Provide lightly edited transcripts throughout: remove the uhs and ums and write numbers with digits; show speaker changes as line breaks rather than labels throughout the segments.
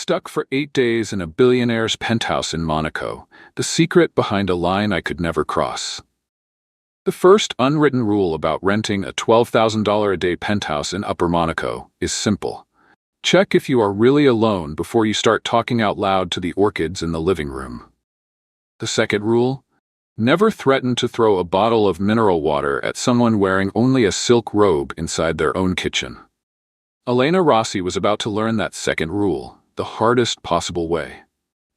Stuck for 8 days in a billionaire's penthouse in Monaco, the secret behind a line I could never cross. The first unwritten rule about renting a $12,000 a day penthouse in Upper Monaco is simple. Check if you are really alone before you start talking out loud to the orchids in the living room. The second rule: never threaten to throw a bottle of mineral water at someone wearing only a silk robe inside their own kitchen. Elena Rossi was about to learn that second rule, the hardest possible way.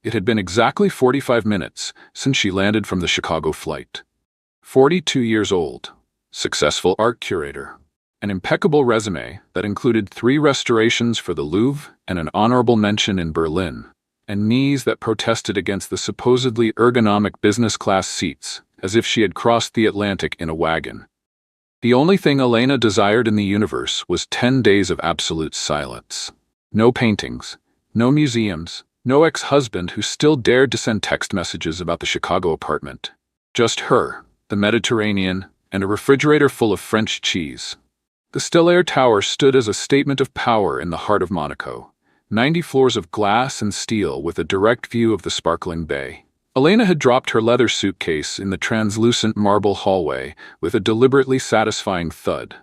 It had been exactly 45 minutes since she landed from the Chicago flight. 42 years old, successful art curator, an impeccable resume that included 3 restorations for the Louvre and an honorable mention in Berlin, and knees that protested against the supposedly ergonomic business-class seats, as if she had crossed the Atlantic in a wagon. The only thing Elena desired in the universe was 10 days of absolute silence. No paintings, no museums, no ex-husband who still dared to send text messages about the Chicago apartment. Just her, the Mediterranean, and a refrigerator full of French cheese. The Stellaire Tower stood as a statement of power in the heart of Monaco. 90 floors of glass and steel with a direct view of the sparkling bay. Elena had dropped her leather suitcase in the translucent marble hallway with a deliberately satisfying thud.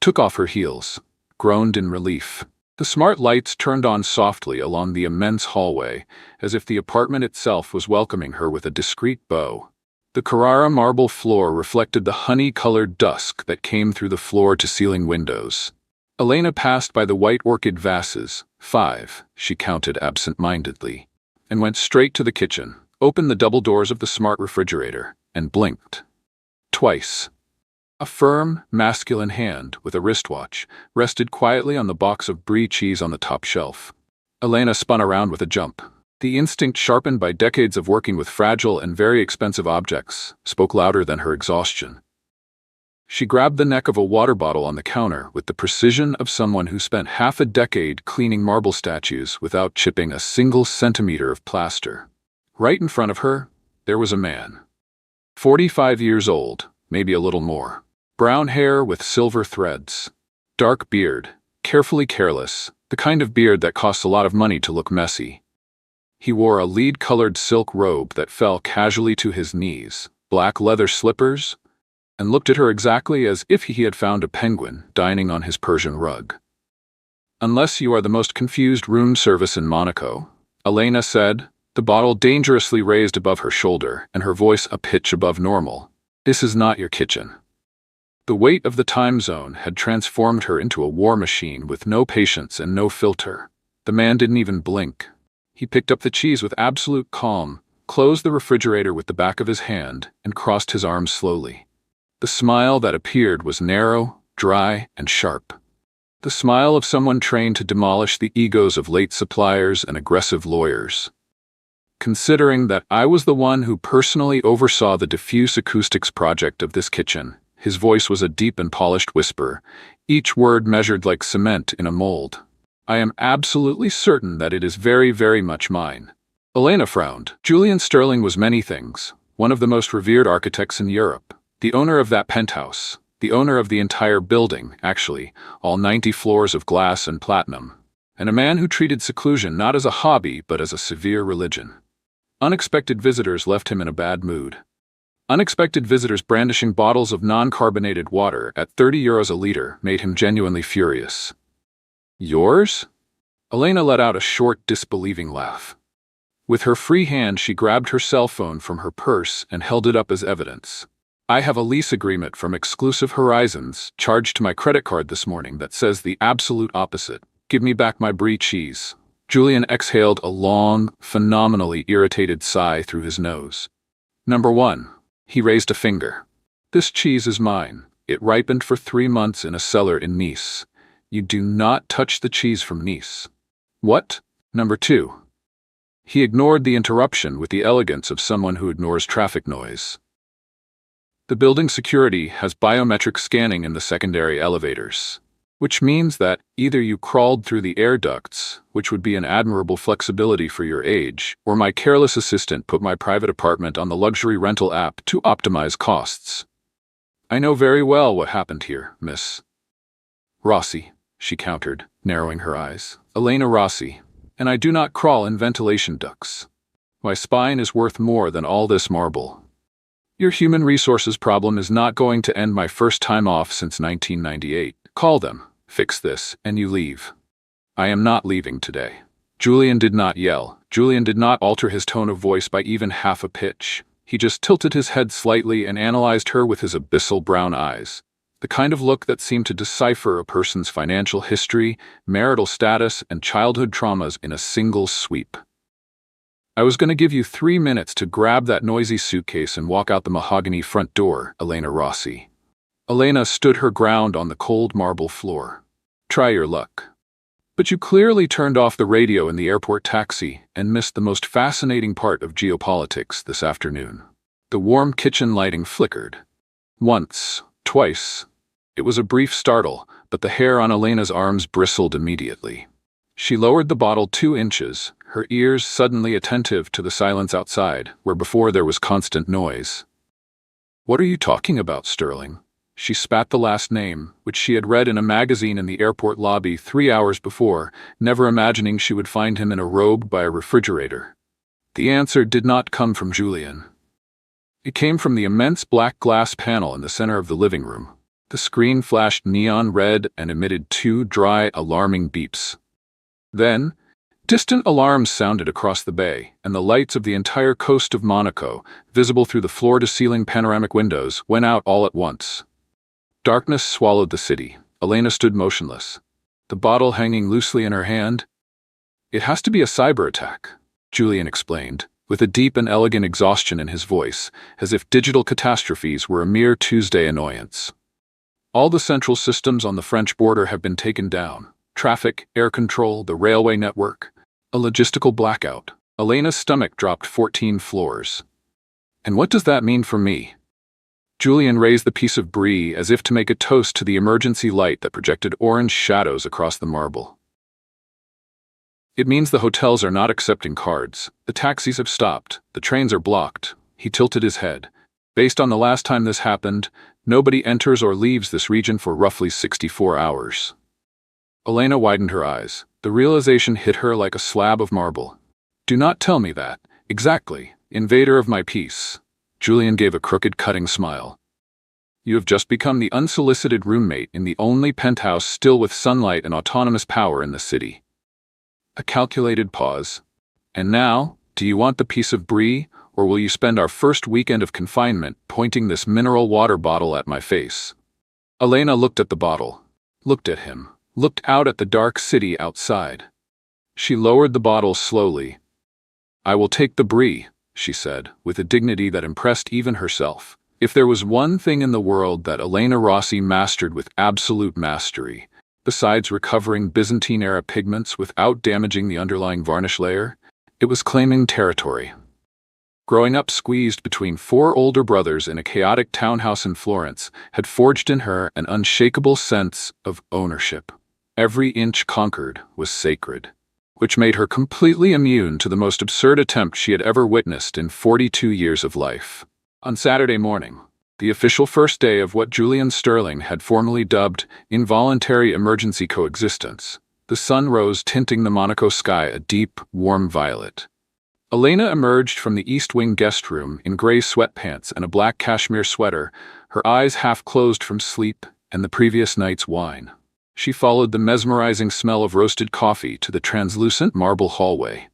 Took off her heels, groaned in relief. The smart lights turned on softly along the immense hallway, as if the apartment itself was welcoming her with a discreet bow. The Carrara marble floor reflected the honey-colored dusk that came through the floor-to-ceiling windows. Elena passed by the white orchid vases, 5, she counted absent-mindedly, and went straight to the kitchen, opened the double doors of the smart refrigerator, and blinked. Twice. A firm, masculine hand, with a wristwatch, rested quietly on the box of brie cheese on the top shelf. Elena spun around with a jump. The instinct sharpened by decades of working with fragile and very expensive objects spoke louder than her exhaustion. She grabbed the neck of a water bottle on the counter with the precision of someone who spent half a decade cleaning marble statues without chipping a single centimeter of plaster. Right in front of her, there was a man. 45 years old, maybe a little more. Brown hair with silver threads. Dark beard, carefully careless, the kind of beard that costs a lot of money to look messy. He wore a lead-colored silk robe that fell casually to his knees, black leather slippers, and looked at her exactly as if he had found a penguin dining on his Persian rug. "Unless you are the most confused room service in Monaco," Elena said, the bottle dangerously raised above her shoulder and her voice a pitch above normal. "This is not your kitchen." The weight of the time zone had transformed her into a war machine with no patience and no filter. The man didn't even blink. He picked up the cheese with absolute calm, closed the refrigerator with the back of his hand, and crossed his arms slowly. The smile that appeared was narrow, dry, and sharp. The smile of someone trained to demolish the egos of late suppliers and aggressive lawyers. Considering that I was the one who personally oversaw the diffuse acoustics project of this kitchen, his voice was a deep and polished whisper, each word measured like cement in a mold. "I am absolutely certain that it is very, very much mine." Elena frowned. Julian Sterling was many things, one of the most revered architects in Europe, the owner of that penthouse, the owner of the entire building, actually, all 90 floors of glass and platinum, and a man who treated seclusion not as a hobby but as a severe religion. Unexpected visitors left him in a bad mood. Unexpected visitors brandishing bottles of non-carbonated water at €30 a liter made him genuinely furious. "Yours?" Elena let out a short, disbelieving laugh. With her free hand, she grabbed her cell phone from her purse and held it up as evidence. "I have a lease agreement from Exclusive Horizons charged to my credit card this morning that says the absolute opposite. Give me back my brie cheese." Julian exhaled a long, phenomenally irritated sigh through his nose. "Number 1. He raised a finger. "This cheese is mine. It ripened for 3 months in a cellar in Nice. You do not touch the cheese from Nice." "What?" Number 2. He ignored the interruption with the elegance of someone who ignores traffic noise. "The building security has biometric scanning in the secondary elevators, which means that either you crawled through the air ducts, which would be an admirable flexibility for your age, or my careless assistant put my private apartment on the luxury rental app to optimize costs. I know very well what happened here, Miss Rossi," she countered, narrowing her eyes. "Elena Rossi. And I do not crawl in ventilation ducts. My spine is worth more than all this marble. Your human resources problem is not going to end my first time off since 1998. Call them, fix this, and you leave. I am not leaving today. Julian did not yell. Julian did not alter his tone of voice by even half a pitch. He just tilted his head slightly and analyzed her with his abyssal brown eyes. The kind of look that seemed to decipher a person's financial history, marital status, and childhood traumas in a single sweep. I was going to give you 3 minutes to grab that noisy suitcase and walk out the mahogany front door, Elena Rossi. Elena stood her ground on the cold marble floor. Try your luck. But you clearly turned off the radio in the airport taxi and missed the most fascinating part of geopolitics this afternoon. The warm kitchen lighting flickered. Once, twice. It was a brief startle, but the hair on Elena's arms bristled immediately. She lowered the bottle 2 inches, her ears suddenly attentive to the silence outside, where before there was constant noise. "What are you talking about, Sterling?" She spat the last name, which she had read in a magazine in the airport lobby 3 hours before, never imagining she would find him in a robe by a refrigerator. The answer did not come from Julian. It came from the immense black glass panel in the center of the living room. The screen flashed neon red and emitted 2 dry, alarming beeps. Then, distant alarms sounded across the bay, and the lights of the entire coast of Monaco, visible through the floor-to-ceiling panoramic windows, went out all at once. Darkness swallowed the city. Elena stood motionless, the bottle hanging loosely in her hand. "It has to be a cyber attack," Julian explained, with a deep and elegant exhaustion in his voice, as if digital catastrophes were a mere Tuesday annoyance. "All the central systems on the French border have been taken down. Traffic, air control, the railway network. A logistical blackout." Elena's stomach dropped 14 floors. "And what does that mean for me?" Julian raised the piece of brie as if to make a toast to the emergency light that projected orange shadows across the marble. "It means the hotels are not accepting cards. The taxis have stopped. The trains are blocked." He tilted his head. "Based on the last time this happened, nobody enters or leaves this region for roughly 64 hours. Elena widened her eyes. The realization hit her like a slab of marble. "Do not tell me that. Exactly. Invader of my peace." Julian gave a crooked, cutting smile. "You have just become the unsolicited roommate in the only penthouse still with sunlight and autonomous power in the city." A calculated pause. "And now, do you want the piece of brie, or will you spend our first weekend of confinement pointing this mineral water bottle at my face?" Elena looked at the bottle, looked at him, looked out at the dark city outside. She lowered the bottle slowly. "I will take the brie," she said, with a dignity that impressed even herself. If there was one thing in the world that Elena Rossi mastered with absolute mastery, besides recovering Byzantine-era pigments without damaging the underlying varnish layer, it was claiming territory. Growing up squeezed between 4 older brothers in a chaotic townhouse in Florence had forged in her an unshakable sense of ownership. Every inch conquered was sacred, which made her completely immune to the most absurd attempt she had ever witnessed in 42 years of life. On Saturday morning, the official first day of what Julian Sterling had formally dubbed involuntary emergency coexistence, the sun rose, tinting the Monaco sky a deep, warm violet. Elena emerged from the East Wing guest room in gray sweatpants and a black cashmere sweater, her eyes half closed from sleep and the previous night's wine. She followed the mesmerizing smell of roasted coffee to the translucent marble hallway,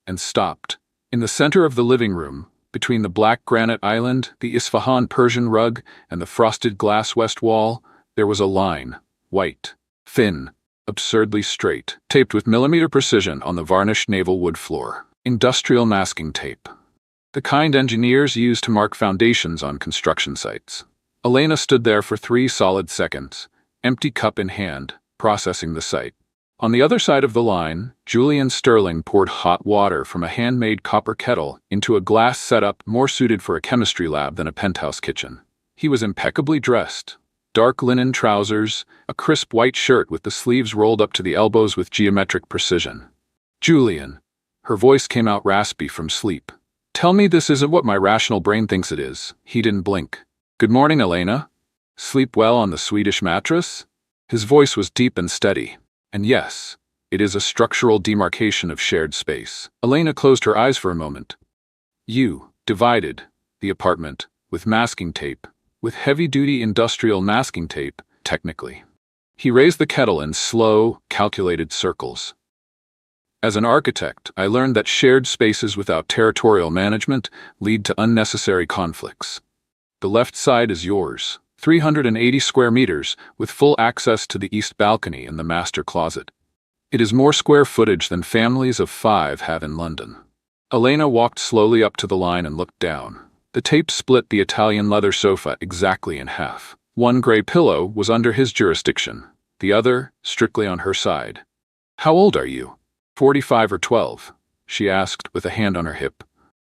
and stopped. In the center of the living room, between the black granite island, the Isfahan Persian rug, and the frosted glass west wall, there was a line, white, thin, absurdly straight, taped with millimeter precision on the varnished naval wood floor. Industrial masking tape. The kind engineers use to mark foundations on construction sites. Elena stood there for 3 solid seconds, empty cup in hand, processing the sight. On the other side of the line, Julian Sterling poured hot water from a handmade copper kettle into a glass setup more suited for a chemistry lab than a penthouse kitchen. He was impeccably dressed. Dark linen trousers, a crisp white shirt with the sleeves rolled up to the elbows with geometric precision. "Julian." Her voice came out raspy from sleep. "Tell me this isn't what my rational brain thinks it is." He didn't blink. "Good morning, Elena. Sleep well on the Swedish mattress?" His voice was deep and steady. "And yes, It is a structural demarcation of shared space. Elena closed her eyes for a moment. You divided the apartment with masking tape, with heavy-duty industrial masking tape, technically. He raised the kettle in slow, calculated circles. As an architect, I learned that shared spaces without territorial management lead to unnecessary conflicts. The left side is yours, 380 square meters, with full access to the east balcony and the master closet. It is more square footage than families of 5 have in London. Elena walked slowly up to the line and looked down. The tape split the Italian leather sofa exactly in half. One gray pillow was under his jurisdiction, the other strictly on her side. How old are you? 45 or 12? She asked with a hand on her hip.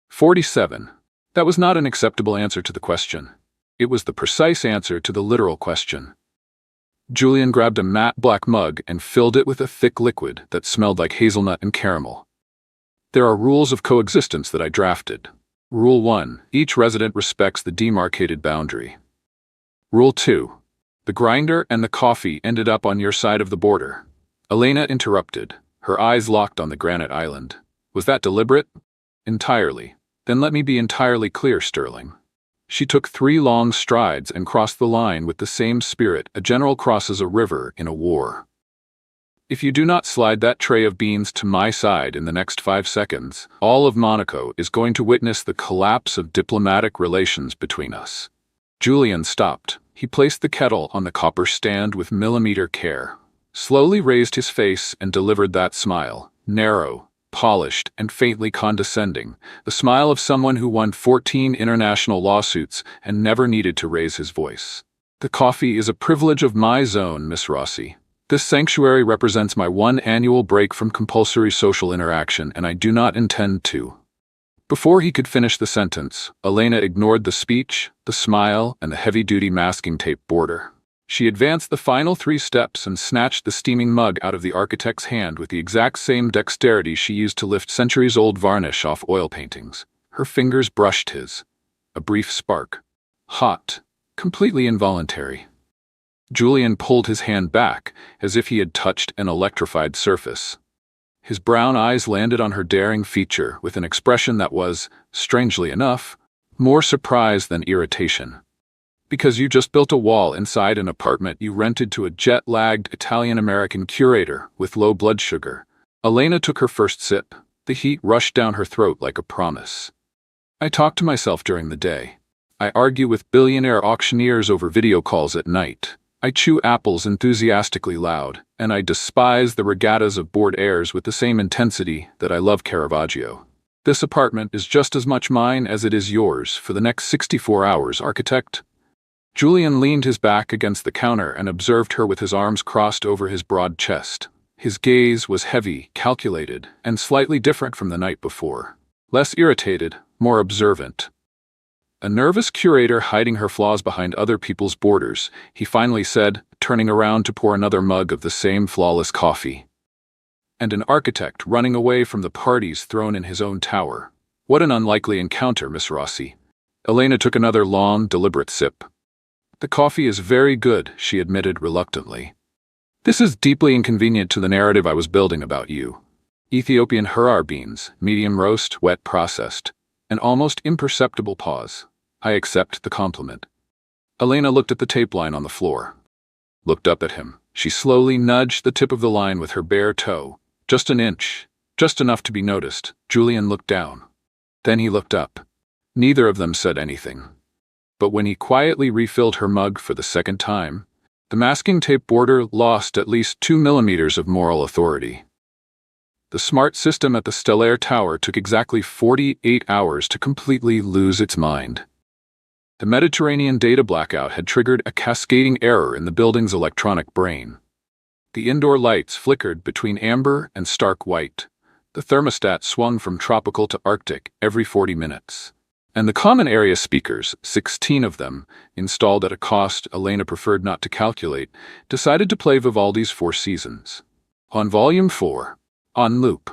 47. That was not an acceptable answer to the question. It was the precise answer to the literal question. Julian grabbed a matte black mug and filled it with a thick liquid that smelled like hazelnut and caramel. There are rules of coexistence that I drafted. Rule 1. Each resident respects the demarcated boundary. Rule 2. The grinder and the coffee ended up on your side of the border. Elena interrupted, her eyes locked on the granite island. Was that deliberate? Entirely. Then let me be entirely clear, Sterling. She took 3 long strides and crossed the line with the same spirit a general crosses a river in a war. If you do not slide that tray of beans to my side in the next 5 seconds, all of Monaco is going to witness the collapse of diplomatic relations between us. Julian stopped. He placed the kettle on the copper stand with millimeter care, slowly raised his face and delivered that smile, narrow, polished, and faintly condescending, the smile of someone who won 14 international lawsuits and never needed to raise his voice. The coffee is a privilege of my zone, Miss Rossi. This sanctuary represents my 1 annual break from compulsory social interaction, and I do not intend to. Before he could finish the sentence, Elena ignored the speech, the smile, and the heavy-duty masking tape border. She advanced the final 3 steps and snatched the steaming mug out of the architect's hand with the exact same dexterity she used to lift centuries-old varnish off oil paintings. Her fingers brushed his. A brief spark. Hot. Completely involuntary. Julian pulled his hand back, as if he had touched an electrified surface. His brown eyes landed on her daring feature with an expression that was, strangely enough, more surprise than irritation. Because you just built a wall inside an apartment you rented to a jet-lagged Italian-American curator with low blood sugar. Elena took her first sip. The heat rushed down her throat like a promise. I talk to myself during the day. I argue with billionaire auctioneers over video calls at night. I chew apples enthusiastically loud, and I despise the regattas of bored heirs with the same intensity that I love Caravaggio. This apartment is just as much mine as it is yours for the next 64 hours, architect. Julian leaned his back against the counter and observed her with his arms crossed over his broad chest. His gaze was heavy, calculated, and slightly different from the night before. Less irritated, more observant. A nervous curator hiding her flaws behind other people's borders, he finally said, turning around to pour another mug of the same flawless coffee. And an architect running away from the parties thrown in his own tower. What an unlikely encounter, Miss Rossi. Elena took another long, deliberate sip. The coffee is very good, she admitted reluctantly. This is deeply inconvenient to the narrative I was building about you. Ethiopian harar beans, medium roast, wet processed. An almost imperceptible pause. I accept the compliment. Elena looked at the tape line on the floor. Looked up at him. She slowly nudged the tip of the line with her bare toe. Just an inch. Just enough to be noticed. Julian looked down. Then he looked up. Neither of them said anything. But when he quietly refilled her mug for the second time, the masking tape border lost at least 2 millimeters of moral authority. The smart system at the Stellaire Tower took exactly 48 hours to completely lose its mind. The Mediterranean data blackout had triggered a cascading error in the building's electronic brain. The indoor lights flickered between amber and stark white. The thermostat swung from tropical to Arctic every 40 minutes. And the common area speakers, 16 of them, installed at a cost Elena preferred not to calculate, decided to play Vivaldi's Four Seasons. On Volume 4. On loop.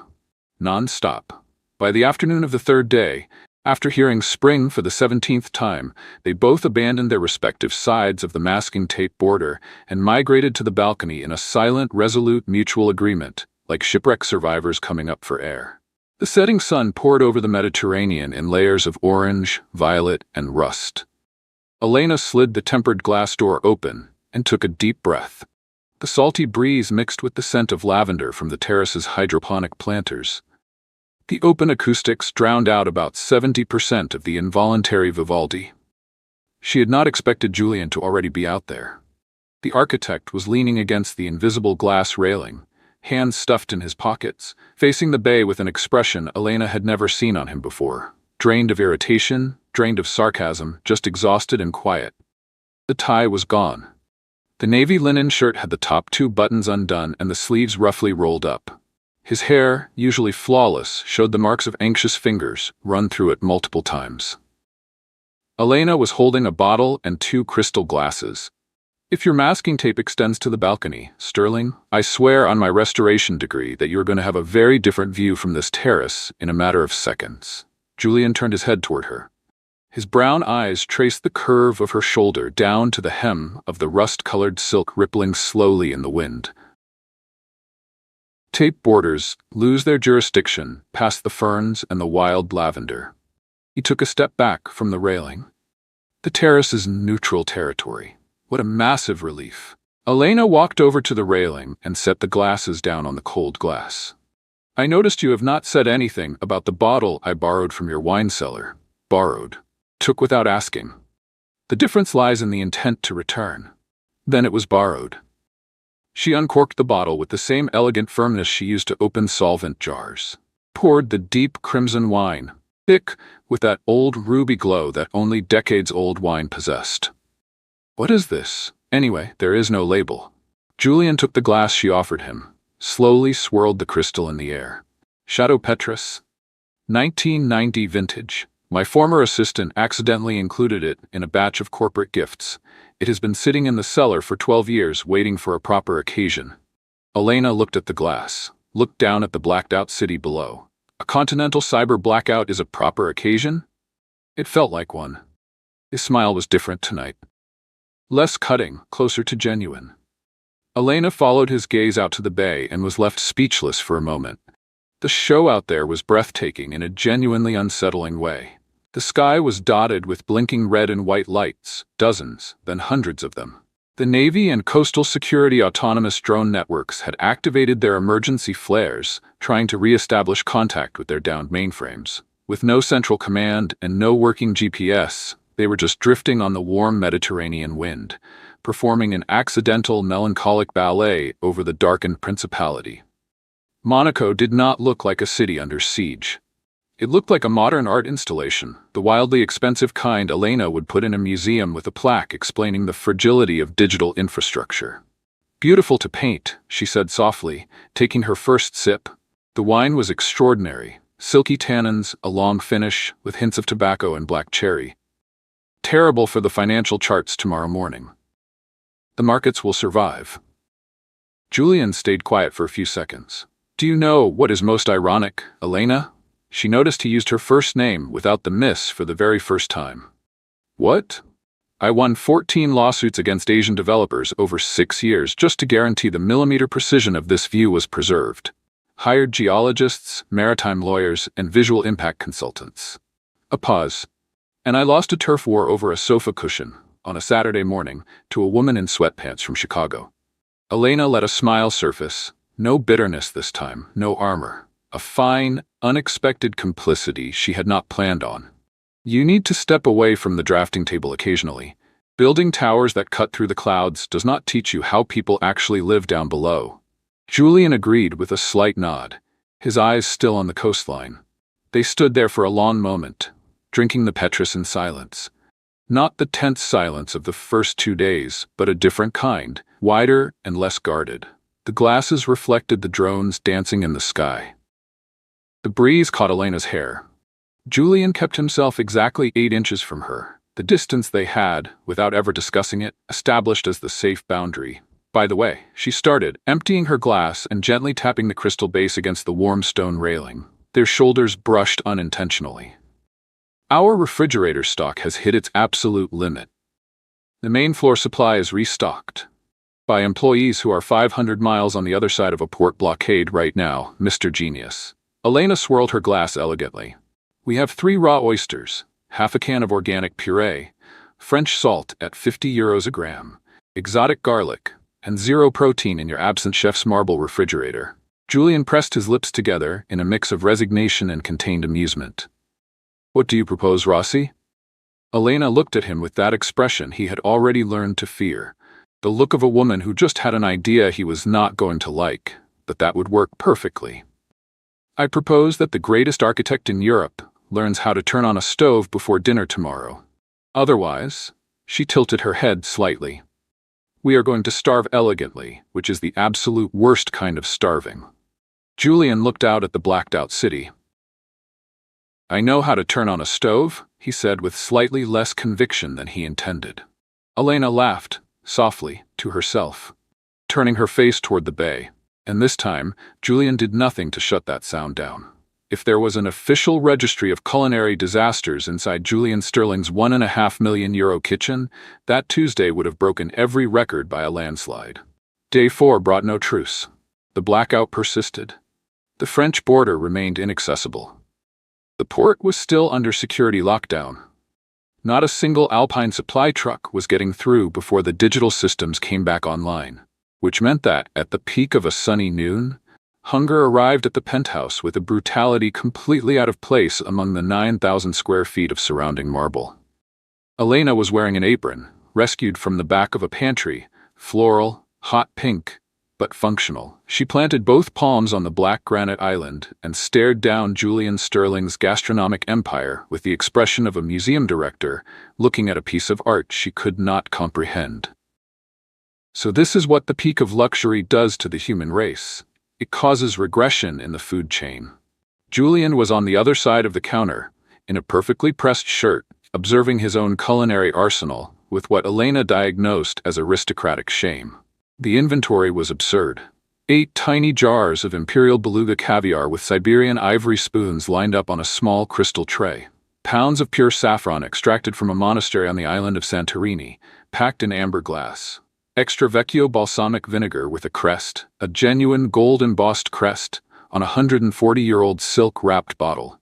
Non-stop. By the afternoon of the 3rd day, after hearing Spring for the 17th time, they both abandoned their respective sides of the masking tape border and migrated to the balcony in a silent, resolute mutual agreement. like shipwreck survivors coming up for air. The setting sun poured over the Mediterranean in layers of orange, violet, and rust. Elena slid the tempered glass door open and took a deep breath. The salty breeze mixed with the scent of lavender from the terrace's hydroponic planters. The open acoustics drowned out about 70% of the involuntary Vivaldi. She had not expected Julian to already be out there. The architect was leaning against the invisible glass railing, hands stuffed in his pockets, facing the bay with an expression Elena had never seen on him before. Drained of irritation, drained of sarcasm, just exhausted and quiet. The tie was gone. The navy linen shirt had the top 2 buttons undone and the sleeves roughly rolled up. His hair, usually flawless, showed the marks of anxious fingers, run through it multiple times. Elena was holding a bottle and 2 crystal glasses. If your masking tape extends to the balcony, Sterling, I swear on my restoration degree that you're going to have a very different view from this terrace in a matter of seconds. Julian turned his head toward her. His brown eyes traced the curve of her shoulder down to the hem of the rust-colored silk rippling slowly in the wind. Tape borders lose their jurisdiction past the ferns and the wild lavender. He took a step back from the railing. The terrace is neutral territory. What a massive relief. Elena walked over to the railing and set the glasses down on the cold glass. I noticed you have not said anything about the bottle I borrowed from your wine cellar. Borrowed. Took without asking. The difference lies in the intent to return. Then it was borrowed. She uncorked the bottle with the same elegant firmness she used to open solvent jars. Poured the deep crimson wine, thick with that old ruby glow that only decades-old wine possessed. What is this? Anyway, there is no label. Julian took the glass she offered him, slowly swirled the crystal in the air. Chateau Petrus, 1990 vintage. My former assistant accidentally included it in a batch of corporate gifts. It has been sitting in the cellar for 12 years waiting for a proper occasion. Elena looked at the glass, looked down at the blacked-out city below. A continental cyber blackout is a proper occasion? It felt like one. His smile was different tonight. Less cutting, closer to genuine. Elena followed his gaze out to the bay and was left speechless for a moment. The show out there was breathtaking in a genuinely unsettling way. The sky was dotted with blinking red and white lights, dozens, then hundreds of them. The Navy and Coastal Security autonomous drone networks had activated their emergency flares, trying to re-establish contact with their downed mainframes. With no central command and no working GPS, they were just drifting on the warm Mediterranean wind, performing an accidental, melancholic ballet over the darkened principality. Monaco did not look like a city under siege. It looked like a modern art installation, the wildly expensive kind Elena would put in a museum with a plaque explaining the fragility of digital infrastructure. Beautiful to paint, she said softly, taking her first sip. The wine was extraordinary, silky tannins, a long finish, with hints of tobacco and black cherry. Terrible for the financial charts tomorrow morning. The markets will survive. Julian stayed quiet for a few seconds. Do you know what is most ironic, Elena? She noticed he used her first name without the miss for the very first time. What? I won 14 lawsuits against Asian developers over 6 years just to guarantee the millimeter precision of this view was preserved. Hired geologists, maritime lawyers, and visual impact consultants. A pause. And I lost a turf war over a sofa cushion, on a Saturday morning, to a woman in sweatpants from Chicago. Elena let a smile surface. No bitterness this time, no armor. A fine, unexpected complicity she had not planned on. You need to step away from the drafting table occasionally. Building towers that cut through the clouds does not teach you how people actually live down below. Julian agreed with a slight nod, his eyes still on the coastline. They stood there for a long moment, drinking the Petrus in silence. Not the tense silence of the first 2 days, but a different kind, wider and less guarded. The glasses reflected the drones dancing in the sky. The breeze caught Elena's hair. Julian kept himself exactly 8 inches from her, the distance they had, without ever discussing it, established as the safe boundary. By the way, she started, emptying her glass and gently tapping the crystal base against the warm stone railing. Their shoulders brushed unintentionally. Our refrigerator stock has hit its absolute limit. The main floor supply is restocked. By employees who are 500 miles on the other side of a port blockade right now, Mr. Genius. Elena swirled her glass elegantly. We have 3 raw oysters, half a can of organic puree, French salt at €50 a gram, exotic garlic, and 0 protein in your absent chef's marble refrigerator. Julian pressed his lips together in a mix of resignation and contained amusement. What do you propose, Rossi? Elena looked at him with that expression he had already learned to fear, the look of a woman who just had an idea he was not going to like, but that would work perfectly. I propose that the greatest architect in Europe learns how to turn on a stove before dinner tomorrow. Otherwise, she tilted her head slightly. We are going to starve elegantly, which is the absolute worst kind of starving. Julian looked out at the blacked-out city. I know how to turn on a stove, he said with slightly less conviction than he intended. Elena laughed, softly, to herself, turning her face toward the bay, and this time, Julian did nothing to shut that sound down. If there was an official registry of culinary disasters inside Julian Sterling's €1.5 million kitchen, that Tuesday would have broken every record by a landslide. Day 4 brought no truce. The blackout persisted. The French border remained inaccessible. The port was still under security lockdown. Not a single Alpine supply truck was getting through before the digital systems came back online, which meant that, at the peak of a sunny noon, hunger arrived at the penthouse with a brutality completely out of place among the 9,000 square feet of surrounding marble. Elena was wearing an apron, rescued from the back of a pantry, floral, hot pink, but functional. She planted both palms on the black granite island and stared down Julian Sterling's gastronomic empire with the expression of a museum director looking at a piece of art she could not comprehend. So this is what the peak of luxury does to the human race. It causes regression in the food chain. Julian was on the other side of the counter, in a perfectly pressed shirt, observing his own culinary arsenal with what Elena diagnosed as aristocratic shame. The inventory was absurd. 8 tiny jars of imperial beluga caviar with Siberian ivory spoons lined up on a small crystal tray. Pounds of pure saffron extracted from a monastery on the island of Santorini, packed in amber glass. Extra vecchio balsamic vinegar with a crest, a genuine gold-embossed crest, on a 140-year-old silk-wrapped bottle.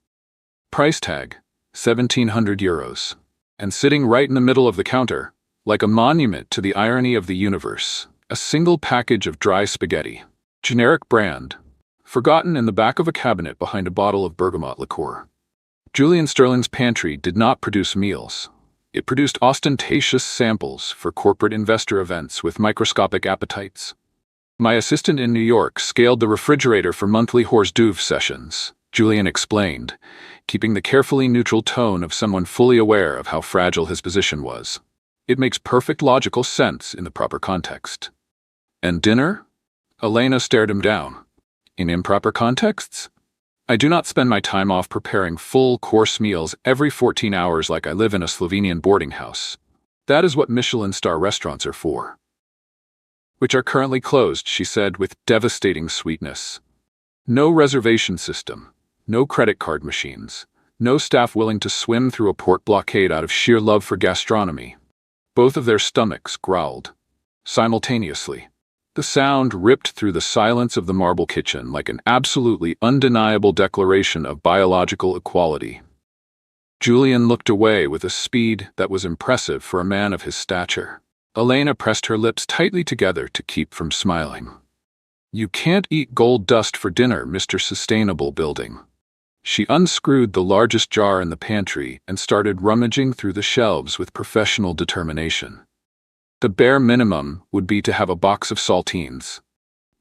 Price tag, €1,700. And sitting right in the middle of the counter, like a monument to the irony of the universe, a single package of dry spaghetti. Generic brand, forgotten in the back of a cabinet behind a bottle of bergamot liqueur. Julian Sterling's pantry did not produce meals. It produced ostentatious samples for corporate investor events with microscopic appetites. My assistant in New York scaled the refrigerator for monthly hors d'oeuvre sessions, Julian explained, keeping the carefully neutral tone of someone fully aware of how fragile his position was. It makes perfect logical sense in the proper context. And dinner? Elena stared him down. In improper contexts? I do not spend my time off preparing full-course meals every 14 hours like I live in a Slovenian boarding house. That is what Michelin star restaurants are for. Which are currently closed, she said with devastating sweetness. No reservation system, no credit card machines, no staff willing to swim through a port blockade out of sheer love for gastronomy. Both of their stomachs growled. Simultaneously. The sound ripped through the silence of the marble kitchen like an absolutely undeniable declaration of biological equality. Julian looked away with a speed that was impressive for a man of his stature. Elena pressed her lips tightly together to keep from smiling. You can't eat gold dust for dinner, Mr. Sustainable Building. She unscrewed the largest jar in the pantry and started rummaging through the shelves with professional determination. The bare minimum would be to have a box of saltines.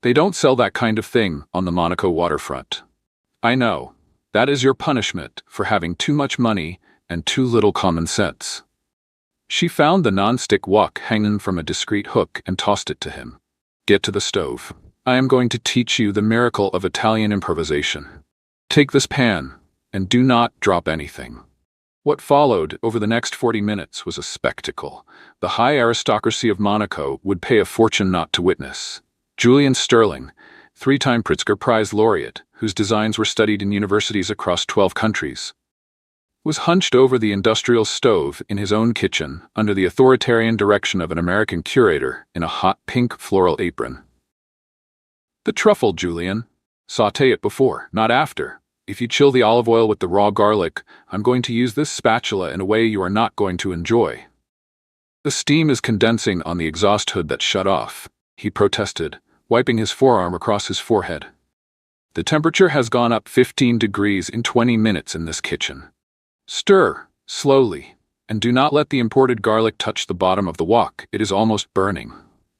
They don't sell that kind of thing on the Monaco waterfront. I know. That is your punishment for having too much money and too little common sense. She found the non-stick wok hanging from a discreet hook and tossed it to him. Get to the stove. I am going to teach you the miracle of Italian improvisation. Take this pan, and do not drop anything. What followed over the next 40 minutes was a spectacle. The high aristocracy of Monaco would pay a fortune not to witness. Julian Sterling, 3-time Pritzker Prize laureate, whose designs were studied in universities across 12 countries. was hunched over the industrial stove in his own kitchen under the authoritarian direction of an American curator in a hot pink floral apron. "The truffle, Julian. Sauté it before, not after. If you chill the olive oil with the raw garlic, I'm going to use this spatula in a way you are not going to enjoy." "The steam is condensing on the exhaust hood that shut off," he protested, wiping his forearm across his forehead. "The temperature has gone up 15 degrees in 20 minutes in this kitchen. Stir, slowly, and do not let the imported garlic touch the bottom of the wok. It is almost burning,"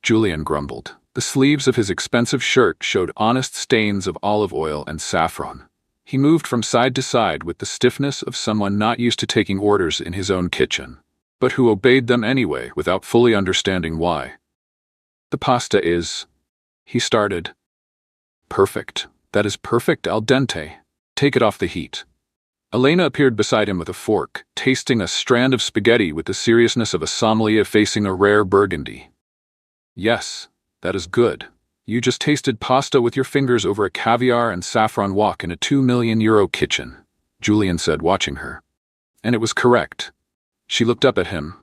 Julian grumbled. The sleeves of his expensive shirt showed honest stains of olive oil and saffron. He moved from side to side with the stiffness of someone not used to taking orders in his own kitchen, but who obeyed them anyway without fully understanding why. "The pasta is," he started. "Perfect. That is perfect al dente. Take it off the heat." Elena appeared beside him with a fork, tasting a strand of spaghetti with the seriousness of a sommelier facing a rare Burgundy. "Yes, that is good. You just tasted pasta with your fingers over a caviar and saffron wok in a €2 million kitchen," Julian said, watching her. And it was correct. She looked up at him.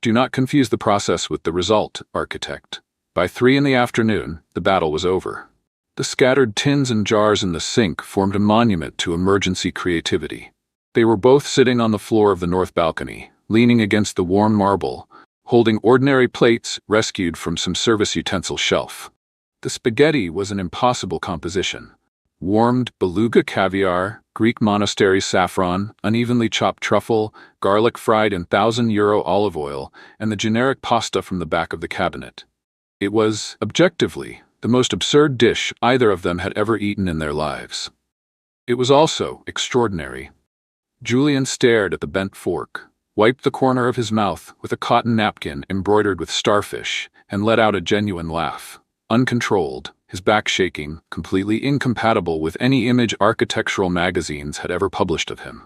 "Do not confuse the process with the result, architect." By 3 in the afternoon, the battle was over. The scattered tins and jars in the sink formed a monument to emergency creativity. They were both sitting on the floor of the north balcony, leaning against the warm marble, holding ordinary plates rescued from some service utensil shelf. The spaghetti was an impossible composition. Warmed beluga caviar, Greek monastery saffron, unevenly chopped truffle, garlic fried in €1,000 olive oil, and the generic pasta from the back of the cabinet. It was, objectively, the most absurd dish either of them had ever eaten in their lives. It was also extraordinary. Julian stared at the bent fork, wiped the corner of his mouth with a cotton napkin embroidered with starfish, and let out a genuine laugh. Uncontrolled, his back shaking, completely incompatible with any image architectural magazines had ever published of him.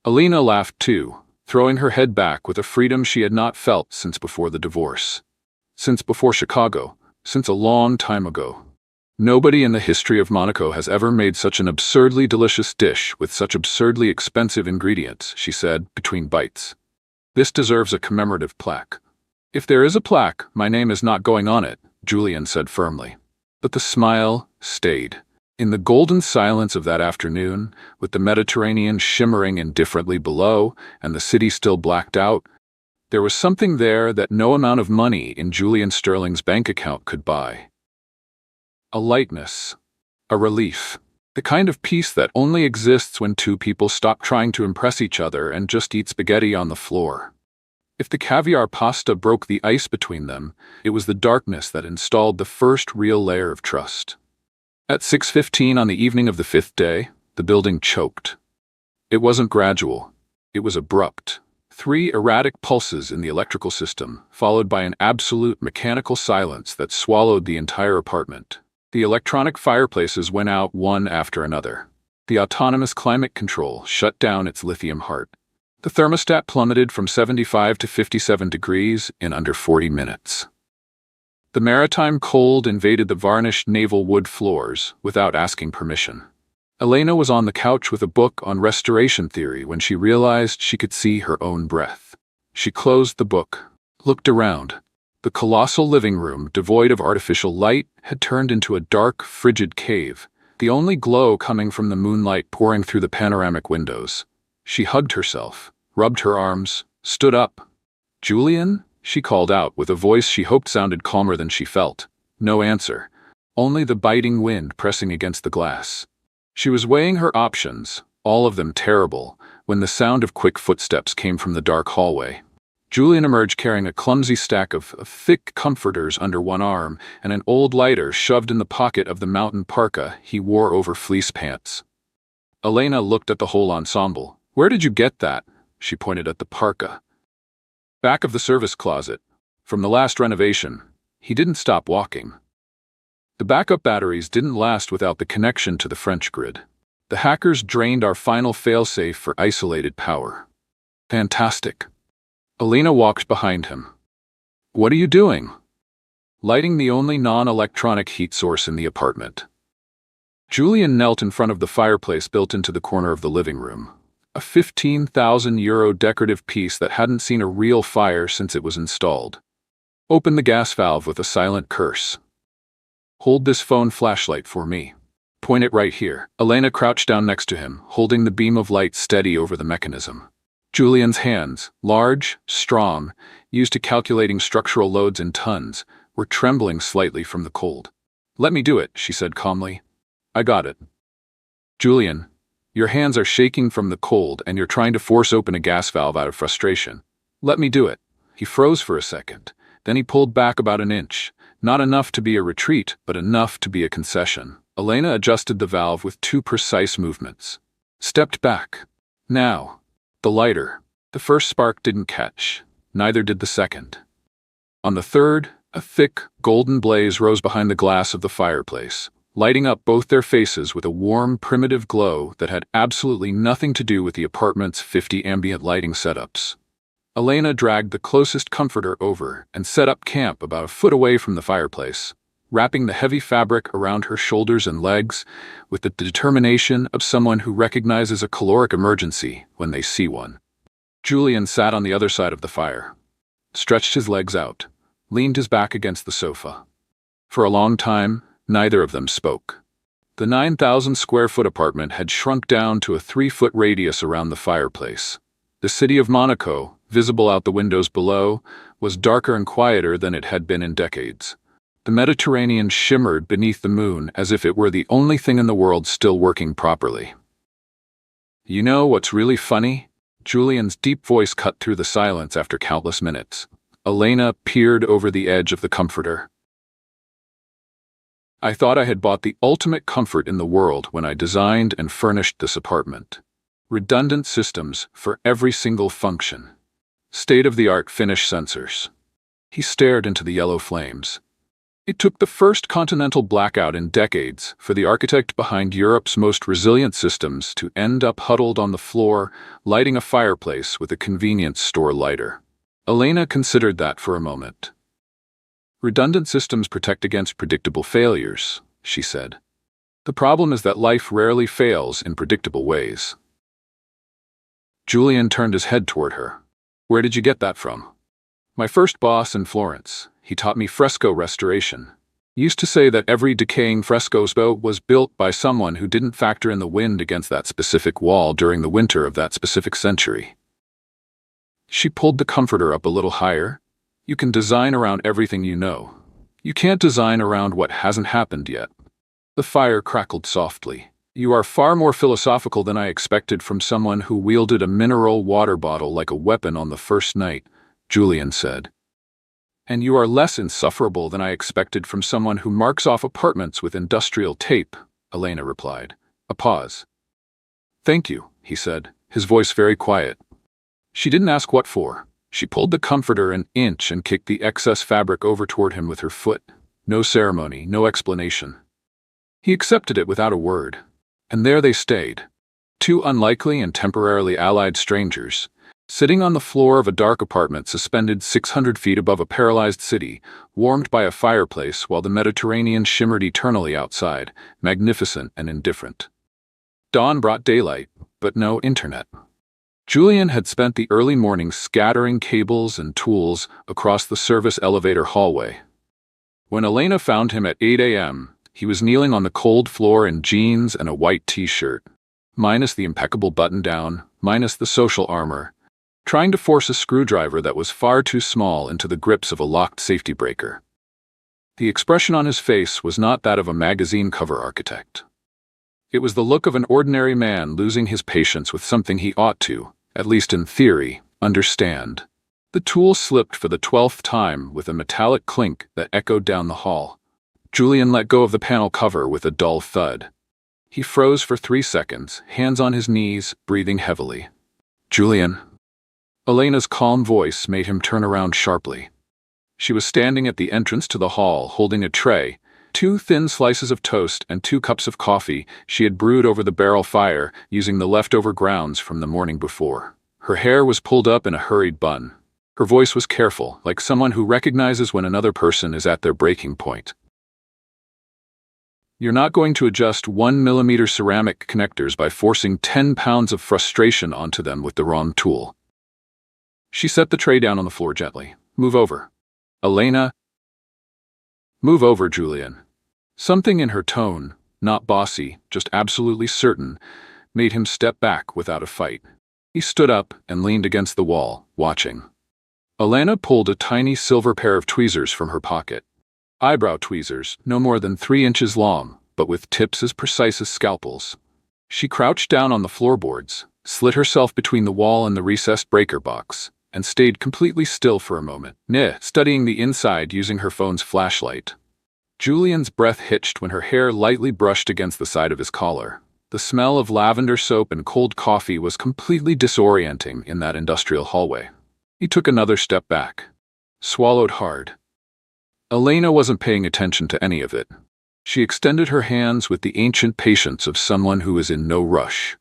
Elena laughed too, throwing her head back with a freedom she had not felt since before the divorce. Since before Chicago, since a long time ago. "Nobody in the history of Monaco has ever made such an absurdly delicious dish with such absurdly expensive ingredients," she said, between bites. "This deserves a commemorative plaque." "If there is a plaque, my name is not going on it," Julian said firmly. But the smile stayed. In the golden silence of that afternoon, with the Mediterranean shimmering indifferently below and the city still blacked out, there was something there that no amount of money in Julian Sterling's bank account could buy. A lightness, a relief, the kind of peace that only exists when two people stop trying to impress each other and just eat spaghetti on the floor. If the caviar pasta broke the ice between them, it was the darkness that installed the first real layer of trust. At 6:15 on the evening of the 5th day, the building choked. It wasn't gradual, it was abrupt. 3 erratic pulses in the electrical system, followed by an absolute mechanical silence that swallowed the entire apartment. The electronic fireplaces went out one after another. The autonomous climate control shut down its lithium heart. The thermostat plummeted from 75 to 57 degrees in under 40 minutes. The maritime cold invaded the varnished naval wood floors without asking permission. Elena was on the couch with a book on restoration theory when she realized she could see her own breath. She closed the book, looked around. The colossal living room, devoid of artificial light, had turned into a dark, frigid cave, the only glow coming from the moonlight pouring through the panoramic windows. She hugged herself, rubbed her arms, stood up. "Julian?" she called out with a voice she hoped sounded calmer than she felt. No answer, only the biting wind pressing against the glass. She was weighing her options, all of them terrible, when the sound of quick footsteps came from the dark hallway. Julian emerged carrying a clumsy stack of thick comforters under one arm and an old lighter shoved in the pocket of the mountain parka he wore over fleece pants. Elena looked at the whole ensemble. "Where did you get that?" She pointed at the parka. "Back of the service closet. From the last renovation." He didn't stop walking. The backup batteries didn't last without the connection to the French grid. The hackers drained our final failsafe for isolated power. Fantastic. Elena walked behind him. "What are you doing?" "Lighting the only non-electronic heat source in the apartment." Julian knelt in front of the fireplace built into the corner of the living room. a €15,000 decorative piece that hadn't seen a real fire since it was installed. Open the gas valve with a silent curse. Hold this phone flashlight for me. Point it right here. Elena crouched down next to him, holding the beam of light steady over the mechanism. Julian's hands, large, strong, used to calculating structural loads in tons, were trembling slightly from the cold. "Let me do it," she said calmly. "I got it." "Julian, your hands are shaking from the cold and you're trying to force open a gas valve out of frustration. Let me do it." He froze for a second. Then he pulled back about an inch. Not enough to be a retreat, but enough to be a concession. Elena adjusted the valve with 2 precise movements. Stepped back. Now. The lighter. The first spark didn't catch. Neither did the second. On the third, a thick, golden blaze rose behind the glass of the fireplace, lighting up both their faces with a warm, primitive glow that had absolutely nothing to do with the apartment's 50 ambient lighting setups. Elena dragged the closest comforter over and set up camp about a foot away from the fireplace, wrapping the heavy fabric around her shoulders and legs with the determination of someone who recognizes a caloric emergency when they see one. Julian sat on the other side of the fire, stretched his legs out, leaned his back against the sofa. For a long time, neither of them spoke. The 9,000-square-foot apartment had shrunk down to a 3-foot radius around the fireplace. The city of Monaco, visible out the windows below, was darker and quieter than it had been in decades. The Mediterranean shimmered beneath the moon as if it were the only thing in the world still working properly. "You know what's really funny?" Julian's deep voice cut through the silence after countless minutes. Elena peered over the edge of the comforter. "I thought I had bought the ultimate comfort in the world when I designed and furnished this apartment. Redundant systems for every single function. State-of-the-art finish sensors." He stared into the yellow flames. It took the first continental blackout in decades for the architect behind Europe's most resilient systems to end up huddled on the floor, lighting a fireplace with a convenience store lighter. Elena considered that for a moment. "Redundant systems protect against predictable failures," she said. "The problem is that life rarely fails in predictable ways." Julian turned his head toward her. "Where did you get that from?" "My first boss in Florence. He taught me fresco restoration. He used to say that every decaying fresco was built by someone who didn't factor in the wind against that specific wall during the winter of that specific century." She pulled the comforter up a little higher. "You can design around everything you know. You can't design around what hasn't happened yet." The fire crackled softly. "You are far more philosophical than I expected from someone who wielded a mineral water bottle like a weapon on the first night," Julian said. "And you are less insufferable than I expected from someone who marks off apartments with industrial tape," Elena replied. A pause. "Thank you," he said, his voice very quiet. She didn't ask what for. She pulled the comforter an inch and kicked the excess fabric over toward him with her foot. No ceremony, no explanation. He accepted it without a word. And there they stayed. 2 unlikely and temporarily allied strangers, sitting on the floor of a dark apartment suspended 600 feet above a paralyzed city, warmed by a fireplace while the Mediterranean shimmered eternally outside, magnificent and indifferent. Dawn brought daylight, but no internet. Julian had spent the early morning scattering cables and tools across the service elevator hallway. When Elena found him at 8 a.m., he was kneeling on the cold floor in jeans and a white t-shirt, minus the impeccable button-down, minus the social armor, trying to force a screwdriver that was far too small into the grips of a locked safety breaker. The expression on his face was not that of a magazine cover architect. It was the look of an ordinary man losing his patience with something he ought to, at least in theory, understand. The tool slipped for the 12th time with a metallic clink that echoed down the hall. Julian let go of the panel cover with a dull thud. He froze for 3 seconds, hands on his knees, breathing heavily. "Julian." Elena's calm voice made him turn around sharply. She was standing at the entrance to the hall, holding a tray, 2 thin slices of toast and 2 cups of coffee she had brewed over the barrel fire using the leftover grounds from the morning before. Her hair was pulled up in a hurried bun. Her voice was careful, like someone who recognizes when another person is at their breaking point. You're not going to adjust 1 mm ceramic connectors by forcing 10 pounds of frustration onto them with the wrong tool. She set the tray down on the floor gently. Move over. Elena. Move over, Julian. Something in her tone, not bossy, just absolutely certain, made him step back without a fight. He stood up and leaned against the wall, watching. Elena pulled a tiny silver pair of tweezers from her pocket. Eyebrow tweezers, no more than 3 inches long, but with tips as precise as scalpels. She crouched down on the floorboards, slid herself between the wall and the recessed breaker box, and stayed completely still for a moment, studying the inside using her phone's flashlight. Julian's breath hitched when her hair lightly brushed against the side of his collar. The smell of lavender soap and cold coffee was completely disorienting in that industrial hallway. He took another step back, swallowed hard. Elena wasn't paying attention to any of it. She extended her hands with the ancient patience of someone who is in no rush.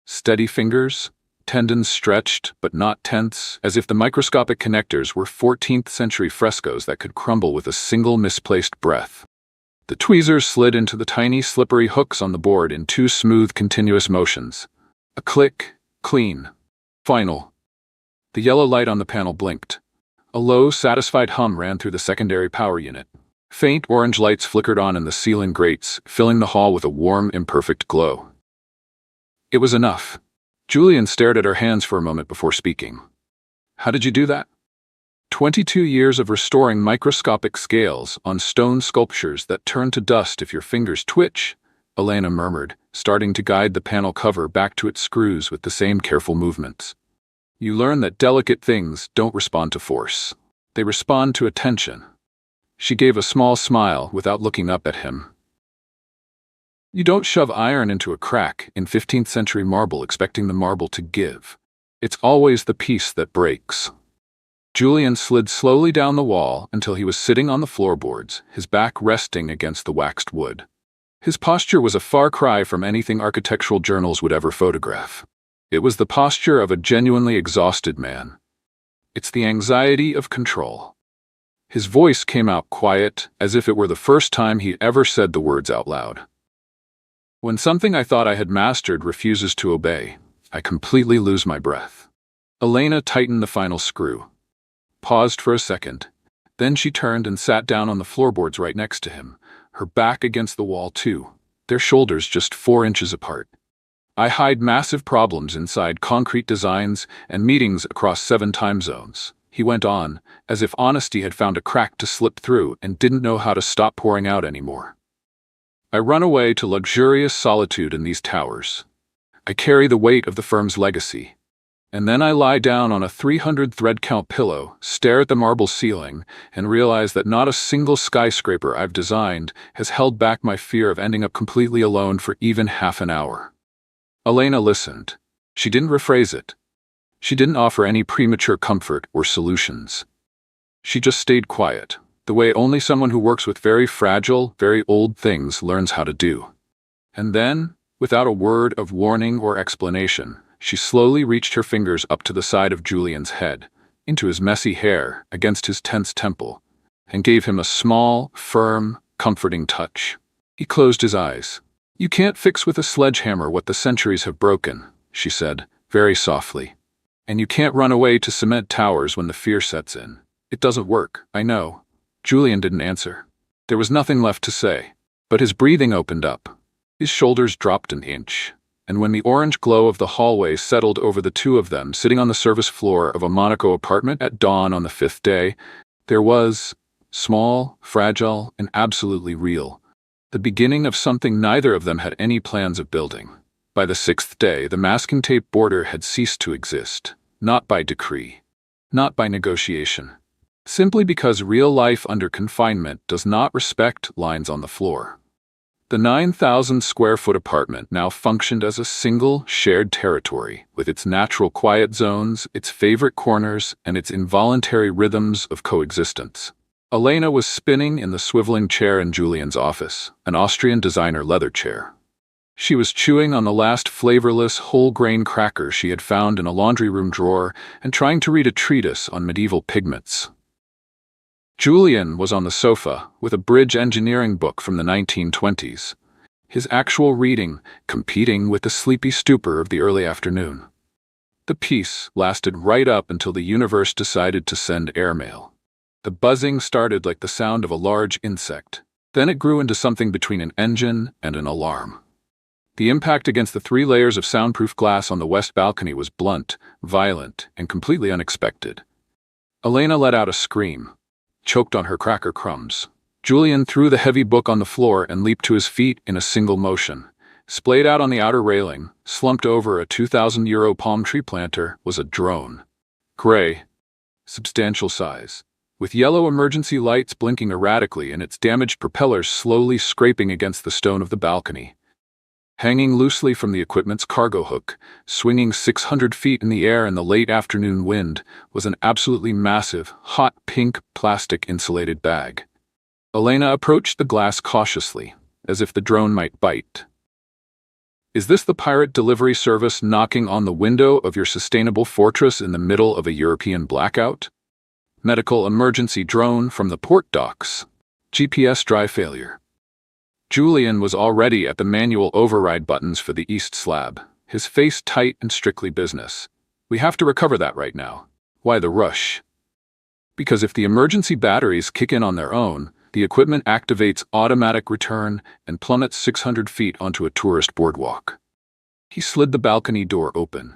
Steady fingers, tendons stretched but not tense, as if the microscopic connectors were 14th century frescoes that could crumble with a single misplaced breath. The tweezers slid into the tiny slippery hooks on the board in 2 smooth continuous motions. A click, clean, final. The yellow light on the panel blinked. A low, satisfied hum ran through the secondary power unit. Faint orange lights flickered on in the ceiling grates, filling the hall with a warm, imperfect glow. It was enough. Julian stared at her hands for a moment before speaking. How did you do that? 22 years of restoring microscopic scales on stone sculptures that turn to dust if your fingers twitch, Elena murmured, starting to guide the panel cover back to its screws with the same careful movements. You learn that delicate things don't respond to force. They respond to attention. She gave a small smile without looking up at him. You don't shove iron into a crack in 15th century marble expecting the marble to give. It's always the piece that breaks. Julian slid slowly down the wall until he was sitting on the floorboards, his back resting against the waxed wood. His posture was a far cry from anything architectural journals would ever photograph. It was the posture of a genuinely exhausted man. It's the anxiety of control. His voice came out quiet, as if it were the first time he ever said the words out loud. When something I thought I had mastered refuses to obey, I completely lose my breath. Elena tightened the final screw. Paused for a second. Then she turned and sat down on the floorboards right next to him, her back against the wall too, their shoulders just 4 inches apart. I hide massive problems inside concrete designs and meetings across 7 time zones, he went on, as if honesty had found a crack to slip through and didn't know how to stop pouring out anymore. I run away to luxurious solitude in these towers. I carry the weight of the firm's legacy. And then I lie down on a 300 thread count pillow, stare at the marble ceiling, and realize that not a single skyscraper I've designed has held back my fear of ending up completely alone for even half an hour. Elena listened. She didn't rephrase it. She didn't offer any premature comfort or solutions. She just stayed quiet, the way only someone who works with very fragile, very old things learns how to do. And then, without a word of warning or explanation, she slowly reached her fingers up to the side of Julian's head, into his messy hair, against his tense temple, and gave him a small, firm, comforting touch. He closed his eyes. You can't fix with a sledgehammer what the centuries have broken, she said, very softly. And you can't run away to cement towers when the fear sets in. It doesn't work, I know. Julian didn't answer. There was nothing left to say, but his breathing opened up. His shoulders dropped an inch, and when the orange glow of the hallway settled over the two of them sitting on the service floor of a Monaco apartment at dawn on the 5th day, there was, small, fragile, and absolutely real, the beginning of something neither of them had any plans of building. By the 6th day, the masking tape border had ceased to exist, not by decree, not by negotiation, simply because real life under confinement does not respect lines on the floor. The 9,000 square foot apartment now functioned as a single, shared territory, with its natural quiet zones, its favorite corners, and its involuntary rhythms of coexistence. Elena was spinning in the swiveling chair in Julian's office, an Austrian designer leather chair. She was chewing on the last flavorless, whole-grain cracker she had found in a laundry room drawer and trying to read a treatise on medieval pigments. Julian was on the sofa with a bridge engineering book from the 1920s, his actual reading competing with the sleepy stupor of the early afternoon. The piece lasted right up until the universe decided to send airmail. The buzzing started like the sound of a large insect. Then it grew into something between an engine and an alarm. The impact against the 3 layers of soundproof glass on the west balcony was blunt, violent, and completely unexpected. Elena let out a scream, choked on her cracker crumbs. Julian threw the heavy book on the floor and leaped to his feet in a single motion. Splayed out on the outer railing, slumped over a €2,000 palm tree planter, was a drone. Gray, substantial size, with yellow emergency lights blinking erratically and its damaged propellers slowly scraping against the stone of the balcony. Hanging loosely from the equipment's cargo hook, swinging 600 feet in the air in the late afternoon wind, was an absolutely massive, hot pink plastic insulated bag. Elena approached the glass cautiously, as if the drone might bite. Is this the pirate delivery service knocking on the window of your sustainable fortress in the middle of a European blackout? Medical emergency drone from the port docks. GPS drive failure. Julian was already at the manual override buttons for the east slab, his face tight and strictly business. We have to recover that right now. Why the rush? Because if the emergency batteries kick in on their own, the equipment activates automatic return and plummets 600 feet onto a tourist boardwalk. He slid the balcony door open.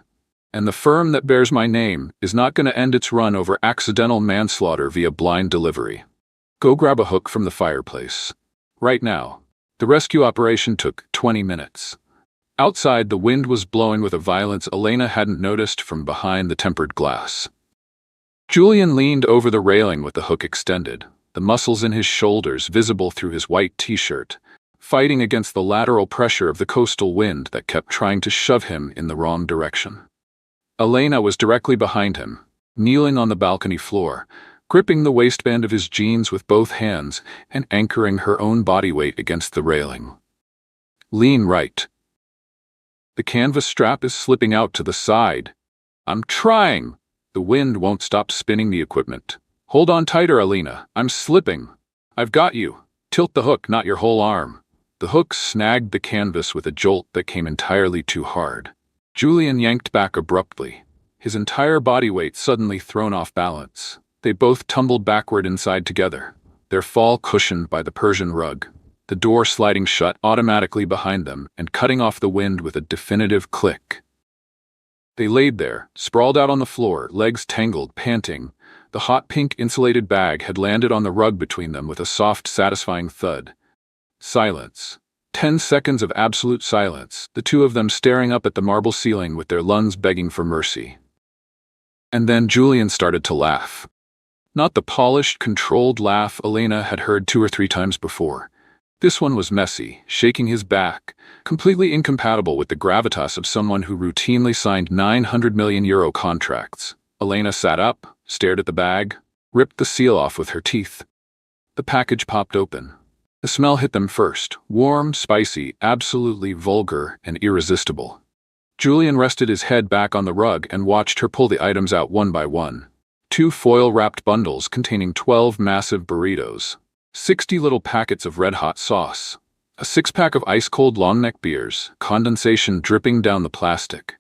And the firm that bears my name is not going to end its run over accidental manslaughter via blind delivery. Go grab a hook from the fireplace. Right now. The rescue operation took 20 minutes. Outside, the wind was blowing with a violence Elena hadn't noticed from behind the tempered glass. Julian leaned over the railing with the hook extended, the muscles in his shoulders visible through his white t-shirt, fighting against the lateral pressure of the coastal wind that kept trying to shove him in the wrong direction. Elena was directly behind him, kneeling on the balcony floor, gripping the waistband of his jeans with both hands and anchoring her own body weight against the railing. Lean right. The canvas strap is slipping out to the side. I'm trying. The wind won't stop spinning the equipment. Hold on tighter, Elena. I'm slipping. I've got you. Tilt the hook, not your whole arm. The hook snagged the canvas with a jolt that came entirely too hard. Julian yanked back abruptly, his entire body weight suddenly thrown off balance. They both tumbled backward inside together, their fall cushioned by the Persian rug, the door sliding shut automatically behind them and cutting off the wind with a definitive click. They laid there, sprawled out on the floor, legs tangled, panting. The hot pink insulated bag had landed on the rug between them with a soft, satisfying thud. Silence. 10 seconds of absolute silence, the two of them staring up at the marble ceiling with their lungs begging for mercy. And then Julian started to laugh. Not the polished, controlled laugh Elena had heard 2 or 3 times before. This one was messy, shaking his back, completely incompatible with the gravitas of someone who routinely signed €900 million contracts. Elena sat up, stared at the bag, ripped the seal off with her teeth. The package popped open. The smell hit them first, warm, spicy, absolutely vulgar and irresistible. Julian rested his head back on the rug and watched her pull the items out one by one. 2 foil-wrapped bundles containing 12 massive burritos, 60 little packets of red-hot sauce, a 6-pack of ice-cold long-neck beers, condensation dripping down the plastic.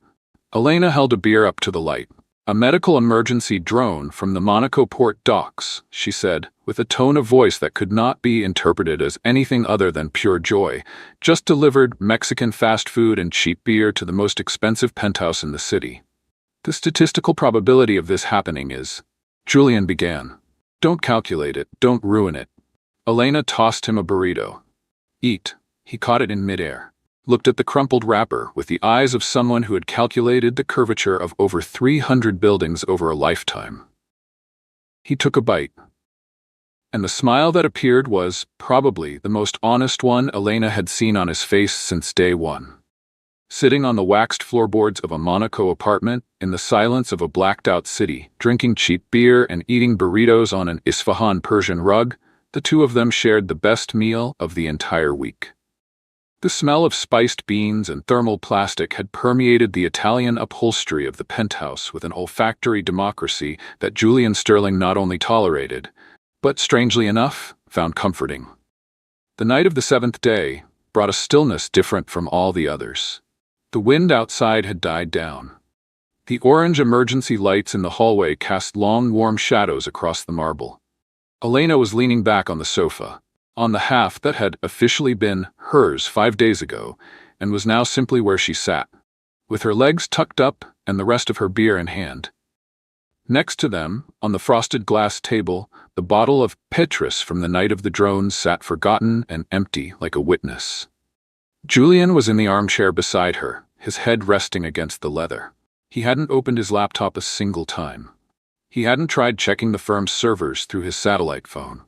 Elena held a beer up to the light. A medical emergency drone from the Monaco port docks, she said, with a tone of voice that could not be interpreted as anything other than pure joy, just delivered Mexican fast food and cheap beer to the most expensive penthouse in the city. The statistical probability of this happening is... Julian began. Don't calculate it, don't ruin it. Elena tossed him a burrito. Eat. He caught it in midair, looked at the crumpled wrapper with the eyes of someone who had calculated the curvature of over 300 buildings over a lifetime. He took a bite. And the smile that appeared was, probably, the most honest one Elena had seen on his face since day one. Sitting on the waxed floorboards of a Monaco apartment, in the silence of a blacked-out city, drinking cheap beer and eating burritos on an Isfahan Persian rug, the two of them shared the best meal of the entire week. The smell of spiced beans and thermal plastic had permeated the Italian upholstery of the penthouse with an olfactory democracy that Julian Sterling not only tolerated, but strangely enough, found comforting. The night of the seventh day brought a stillness different from all the others. The wind outside had died down. The orange emergency lights in the hallway cast long, warm shadows across the marble. Elena was leaning back on the sofa, on the half that had officially been hers 5 days ago, and was now simply where she sat, with her legs tucked up and the rest of her beer in hand. Next to them, on the frosted glass table, the bottle of Petrus from the night of the drones sat forgotten and empty like a witness. Julian was in the armchair beside her, his head resting against the leather. He hadn't opened his laptop a single time. He hadn't tried checking the firm's servers through his satellite phone.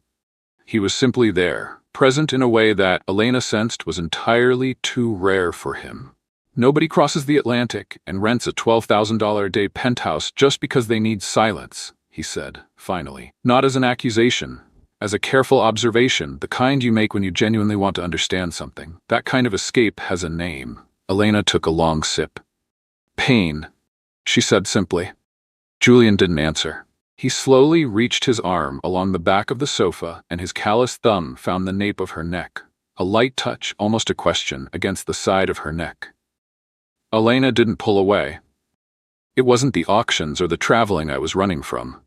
He was simply there, present in a way that Elena sensed was entirely too rare for him. Nobody crosses the Atlantic and rents a $12,000 a day penthouse just because they need silence, he said, finally. Not as an accusation, as a careful observation, the kind you make when you genuinely want to understand something. That kind of escape has a name. Elena took a long sip. Pain, she said simply. Julian didn't answer. He slowly reached his arm along the back of the sofa, and his calloused thumb found the nape of her neck, a light touch, almost a question, against the side of her neck. Elena didn't pull away. It wasn't the auctions or the traveling I was running from.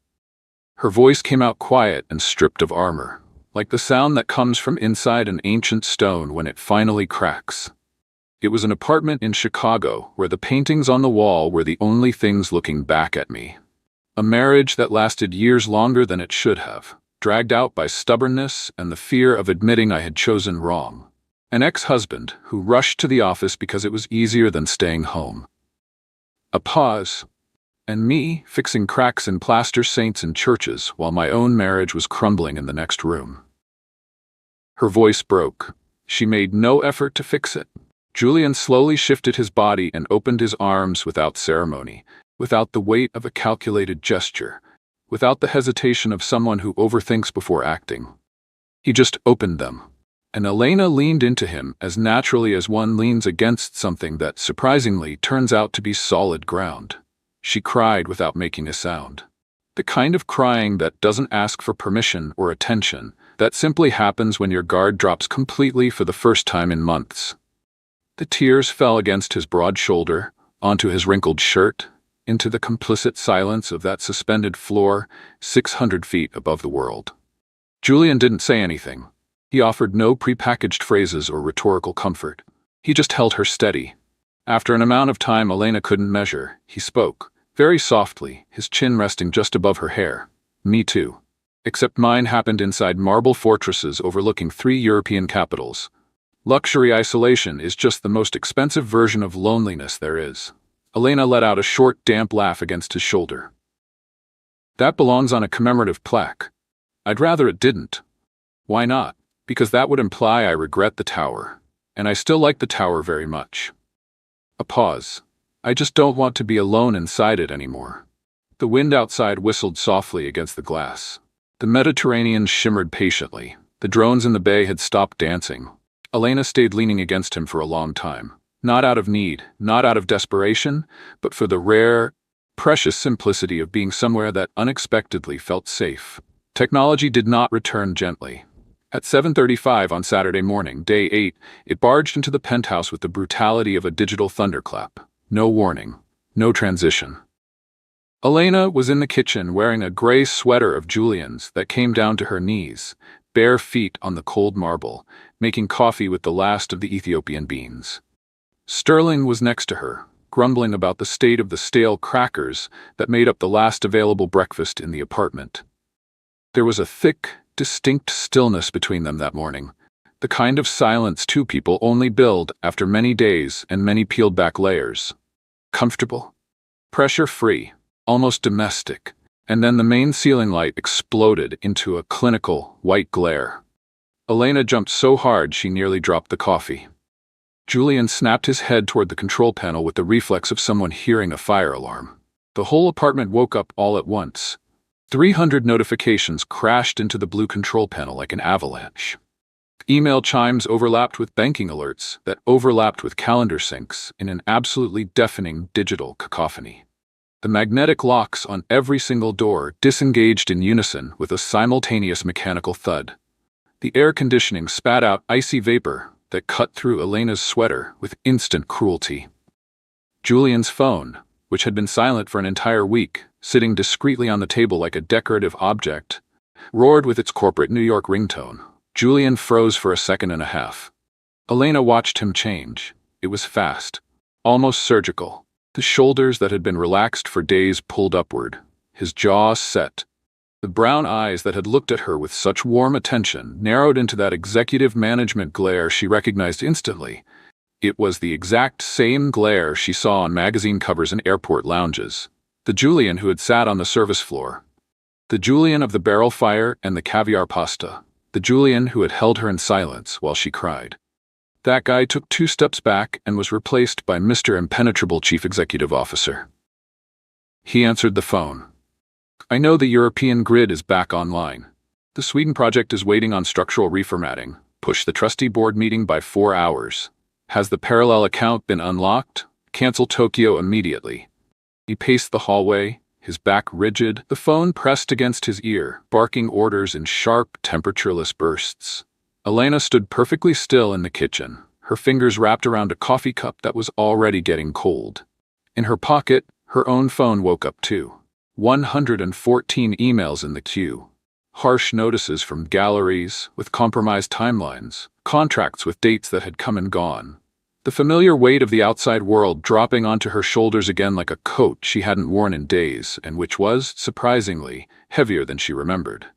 Her voice came out quiet and stripped of armor, like the sound that comes from inside an ancient stone when it finally cracks. It was an apartment in Chicago where the paintings on the wall were the only things looking back at me. A marriage that lasted years longer than it should have, dragged out by stubbornness and the fear of admitting I had chosen wrong. An ex-husband who rushed to the office because it was easier than staying home. A pause, and me fixing cracks in plaster saints in churches while my own marriage was crumbling in the next room. Her voice broke. She made no effort to fix it. Julian slowly shifted his body and opened his arms without ceremony, without the weight of a calculated gesture, without the hesitation of someone who overthinks before acting. He just opened them. And Elena leaned into him as naturally as one leans against something that, surprisingly, turns out to be solid ground. She cried without making a sound. The kind of crying that doesn't ask for permission or attention, that simply happens when your guard drops completely for the first time in months. The tears fell against his broad shoulder, onto his wrinkled shirt, into the complicit silence of that suspended floor 600 feet above the world. Julian didn't say anything. He offered no prepackaged phrases or rhetorical comfort. He just held her steady. After an amount of time Elena couldn't measure, he spoke, very softly, his chin resting just above her hair. Me too. Except mine happened inside marble fortresses overlooking 3 European capitals. Luxury isolation is just the most expensive version of loneliness there is. Elena let out a short, damp laugh against his shoulder. That belongs on a commemorative plaque. I'd rather it didn't. Why not? Because that would imply I regret the tower, and I still like the tower very much. A pause. I just don't want to be alone inside it anymore. The wind outside whistled softly against the glass. The Mediterranean shimmered patiently. The drones in the bay had stopped dancing. Elena stayed leaning against him for a long time. Not out of need, not out of desperation, but for the rare, precious simplicity of being somewhere that unexpectedly felt safe. Technology did not return gently. At 7:35 on Saturday morning, day 8, it barged into the penthouse with the brutality of a digital thunderclap. No warning, no transition. Elena was in the kitchen wearing a gray sweater of Julian's that came down to her knees, bare feet on the cold marble, making coffee with the last of the Ethiopian beans. Sterling was next to her, grumbling about the state of the stale crackers that made up the last available breakfast in the apartment. There was a thick, distinct stillness between them that morning, the kind of silence two people only build after many days and many peeled-back layers. Comfortable, pressure-free, almost domestic, and then the main ceiling light exploded into a clinical, white glare. Elena jumped so hard she nearly dropped the coffee. Julian snapped his head toward the control panel with the reflex of someone hearing a fire alarm. The whole apartment woke up all at once. 300 notifications crashed into the blue control panel like an avalanche. Email chimes overlapped with banking alerts that overlapped with calendar syncs in an absolutely deafening digital cacophony. The magnetic locks on every single door disengaged in unison with a simultaneous mechanical thud. The air conditioning spat out icy vapor that cut through Elena's sweater with instant cruelty. Julian's phone, which had been silent for an entire week, sitting discreetly on the table like a decorative object, roared with its corporate New York ringtone. Julian froze for a second and a half. Elena watched him change. It was fast, almost surgical. The shoulders that had been relaxed for days pulled upward, his jaw set. The brown eyes that had looked at her with such warm attention narrowed into that executive management glare she recognized instantly. It was the exact same glare she saw on magazine covers and airport lounges. The Julian who had sat on the service floor. The Julian of the barrel fire and the caviar pasta. The Julian who had held her in silence while she cried. That guy took 2 steps back and was replaced by Mr. Impenetrable Chief Executive Officer. He answered the phone. I know the European grid is back online. The Sweden project is waiting on structural reformatting. Push the trustee board meeting by 4 hours. Has the parallel account been unlocked? Cancel Tokyo immediately. He paced the hallway, his back rigid, the phone pressed against his ear, barking orders in sharp, temperatureless bursts. Elena stood perfectly still in the kitchen, her fingers wrapped around a coffee cup that was already getting cold. In her pocket, her own phone woke up too. 114 emails in the queue. Harsh notices from galleries with compromised timelines, contracts with dates that had come and gone. The familiar weight of the outside world dropping onto her shoulders again like a coat she hadn't worn in days, and which was, surprisingly, heavier than she remembered.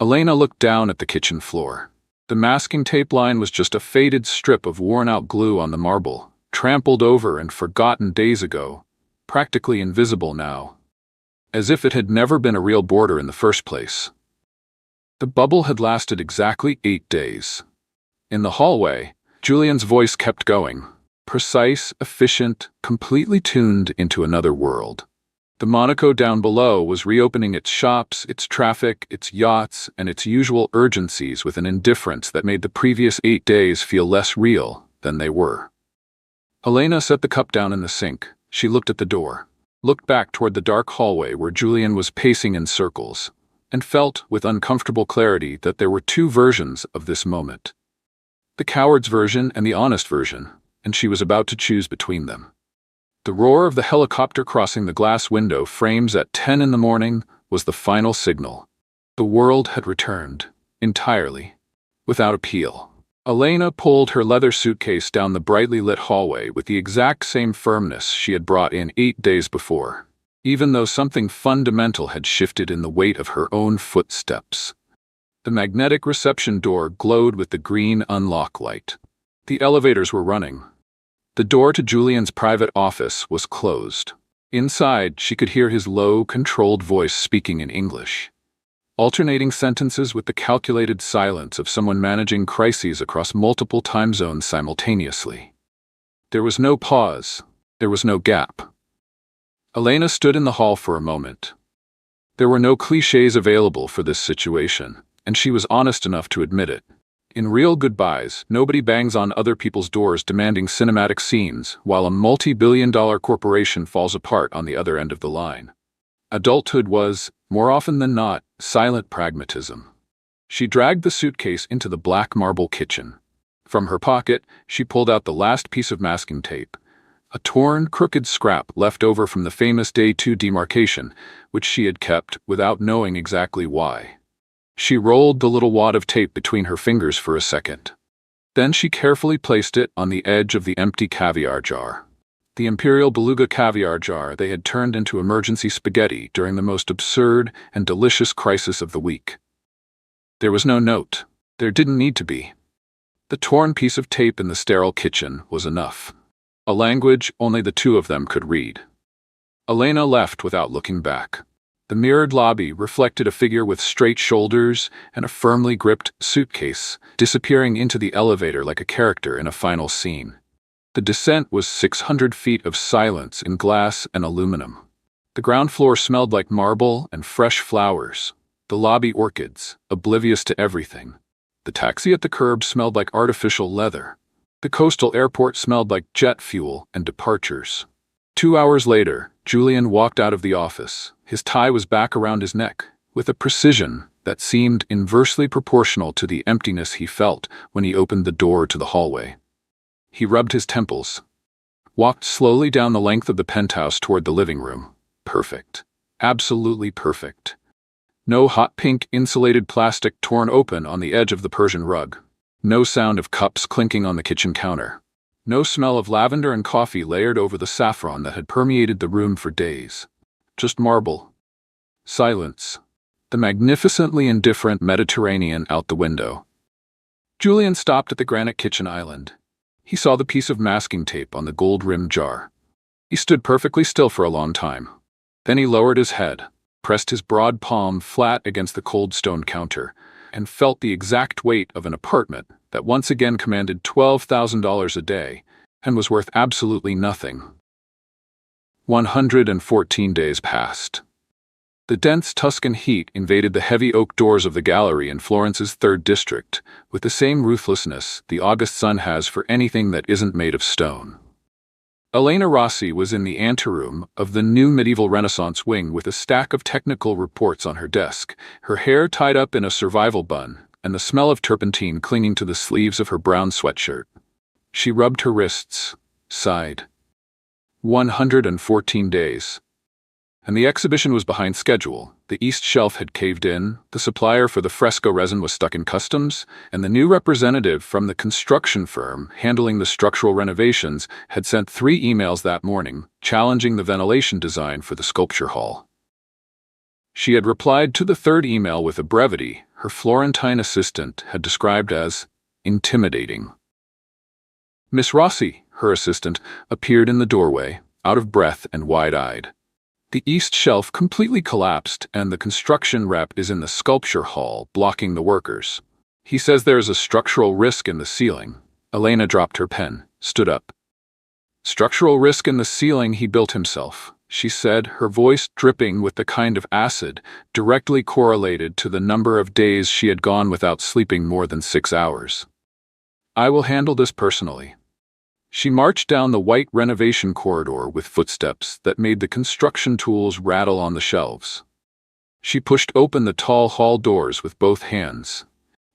Elena looked down at the kitchen floor. The masking tape line was just a faded strip of worn-out glue on the marble, trampled over and forgotten days ago, practically invisible now, as if it had never been a real border in the first place. The bubble had lasted exactly 8 days. In the hallway, Julian's voice kept going, precise, efficient, completely tuned into another world. The Monaco down below was reopening its shops, its traffic, its yachts, and its usual urgencies with an indifference that made the previous 8 days feel less real than they were. Elena set the cup down in the sink. She looked at the door, looked back toward the dark hallway where Julian was pacing in circles, and felt with uncomfortable clarity that there were 2 versions of this moment. The coward's version and the honest version, and she was about to choose between them. The roar of the helicopter crossing the glass window frames at 10 in the morning was the final signal. The world had returned, entirely, without appeal. Elena pulled her leather suitcase down the brightly lit hallway with the exact same firmness she had brought in 8 days before, even though something fundamental had shifted in the weight of her own footsteps. The magnetic reception door glowed with the green unlock light. The elevators were running. The door to Julian's private office was closed. Inside, she could hear his low, controlled voice speaking in English, alternating sentences with the calculated silence of someone managing crises across multiple time zones simultaneously. There was no pause. There was no gap. Elena stood in the hall for a moment. There were no clichés available for this situation, and she was honest enough to admit it. In real goodbyes, nobody bangs on other people's doors demanding cinematic scenes while a multi-billion-dollar corporation falls apart on the other end of the line. Adulthood was, more often than not, silent pragmatism. She dragged the suitcase into the black marble kitchen. From her pocket, she pulled out the last piece of masking tape, a torn, crooked scrap left over from the famous Day 2 demarcation, which she had kept without knowing exactly why. She rolled the little wad of tape between her fingers for a second. Then she carefully placed it on the edge of the empty caviar jar. The Imperial Beluga caviar jar they had turned into emergency spaghetti during the most absurd and delicious crisis of the week. There was no note. There didn't need to be. The torn piece of tape in the sterile kitchen was enough. A language only the 2 of them could read. Elena left without looking back. The mirrored lobby reflected a figure with straight shoulders and a firmly gripped suitcase, disappearing into the elevator like a character in a final scene. The descent was 600 feet of silence in glass and aluminum. The ground floor smelled like marble and fresh flowers. The lobby orchids, oblivious to everything. The taxi at the curb smelled like artificial leather. The coastal airport smelled like jet fuel and departures. 2 hours later, Julian walked out of the office. His tie was back around his neck, with a precision that seemed inversely proportional to the emptiness he felt when he opened the door to the hallway. He rubbed his temples, walked slowly down the length of the penthouse toward the living room. Perfect. Absolutely perfect. No hot pink insulated plastic torn open on the edge of the Persian rug. No sound of cups clinking on the kitchen counter. No smell of lavender and coffee layered over the saffron that had permeated the room for days. Just marble. Silence. The magnificently indifferent Mediterranean out the window. Julian stopped at the granite kitchen island. He saw the piece of masking tape on the gold-rimmed jar. He stood perfectly still for a long time. Then he lowered his head, pressed his broad palm flat against the cold stone counter, and felt the exact weight of an apartment that once again commanded $12,000 a day and was worth absolutely nothing. 114 days passed. The dense Tuscan heat invaded the heavy oak doors of the gallery in Florence's 3rd district, with the same ruthlessness the August sun has for anything that isn't made of stone. Elena Rossi was in the anteroom of the new medieval Renaissance wing with a stack of technical reports on her desk, her hair tied up in a survival bun, and the smell of turpentine clinging to the sleeves of her brown sweatshirt. She rubbed her wrists, sighed. 114 days. And the exhibition was behind schedule. The east shelf had caved in, the supplier for the fresco resin was stuck in customs, and the new representative from the construction firm handling the structural renovations had sent 3 emails that morning, challenging the ventilation design for the sculpture hall. She had replied to the 3rd email with a brevity her Florentine assistant had described as intimidating. Miss Rossi, her assistant, appeared in the doorway, out of breath and wide-eyed. The east shelf completely collapsed, and the construction rep is in the sculpture hall, blocking the workers. He says there is a structural risk in the ceiling. Elena dropped her pen, stood up. Structural risk in the ceiling he built himself, she said, her voice dripping with the kind of acid directly correlated to the number of days she had gone without sleeping more than 6 hours. I will handle this personally. She marched down the white renovation corridor with footsteps that made the construction tools rattle on the shelves. She pushed open the tall hall doors with both hands.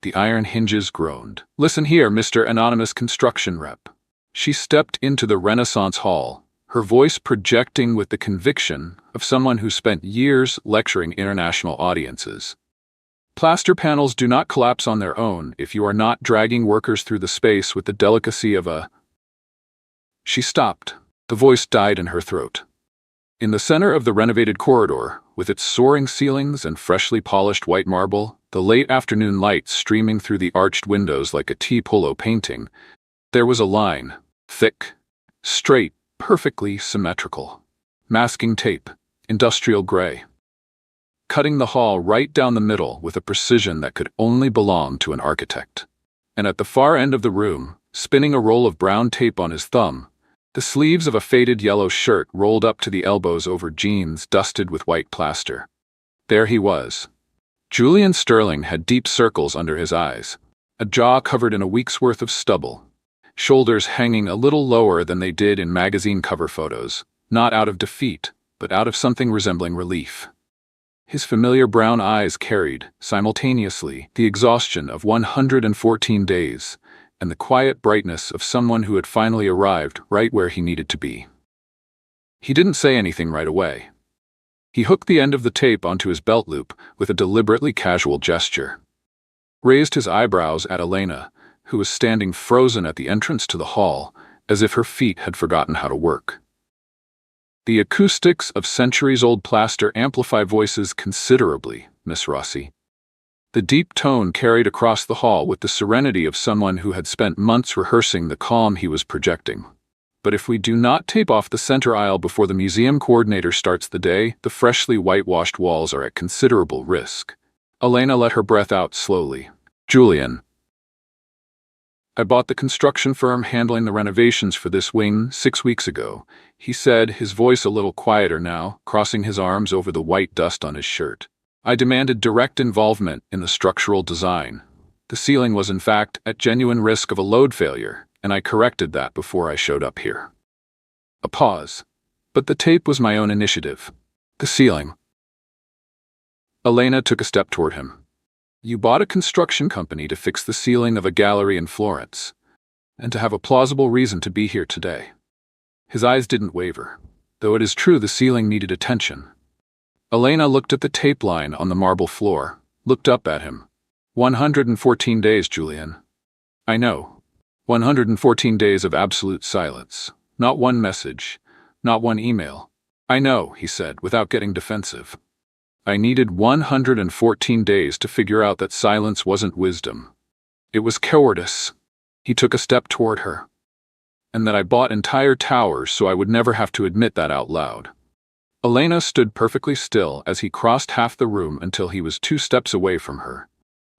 The iron hinges groaned. "Listen here, Mr. Anonymous Construction Rep." She stepped into the Renaissance Hall, her voice projecting with the conviction of someone who spent years lecturing international audiences. Plaster panels do not collapse on their own if you are not dragging workers through the space with the delicacy of a... She stopped. The voice died in her throat. In the center of the renovated corridor, with its soaring ceilings and freshly polished white marble, the late afternoon light streaming through the arched windows like a Tiepolo painting, there was a line, thick, straight, perfectly symmetrical. Masking tape, industrial gray. Cutting the hall right down the middle with a precision that could only belong to an architect. And at the far end of the room, spinning a roll of brown tape on his thumb, the sleeves of a faded yellow shirt rolled up to the elbows over jeans dusted with white plaster. There he was. Julian Sterling had deep circles under his eyes, a jaw covered in a week's worth of stubble, shoulders hanging a little lower than they did in magazine cover photos, not out of defeat, but out of something resembling relief. His familiar brown eyes carried, simultaneously, the exhaustion of 114 days, and the quiet brightness of someone who had finally arrived right where he needed to be. He didn't say anything right away. He hooked the end of the tape onto his belt loop with a deliberately casual gesture. Raised his eyebrows at Elena, who was standing frozen at the entrance to the hall, as if her feet had forgotten how to work. The acoustics of centuries-old plaster amplify voices considerably, Miss Rossi. The deep tone carried across the hall with the serenity of someone who had spent months rehearsing the calm he was projecting. But if we do not tape off the center aisle before the museum coordinator starts the day, the freshly whitewashed walls are at considerable risk. Elena let her breath out slowly. Julian. I bought the construction firm handling the renovations for this wing 6 weeks ago, he said, his voice a little quieter now, crossing his arms over the white dust on his shirt. I demanded direct involvement in the structural design. The ceiling was in fact at genuine risk of a load failure, and I corrected that before I showed up here. A pause. But the tape was my own initiative. The ceiling. Elena took a step toward him. You bought a construction company to fix the ceiling of a gallery in Florence, and to have a plausible reason to be here today. His eyes didn't waver, though it is true the ceiling needed attention. Elena looked at the tape line on the marble floor, looked up at him. 114 days, Julian. I know. 114 days of absolute silence. Not one message, not one email. I know, he said, without getting defensive. I needed 114 days to figure out that silence wasn't wisdom. It was cowardice. He took a step toward her. And that I bought entire towers so I would never have to admit that out loud. Elena stood perfectly still as he crossed half the room until he was 2 steps away from her.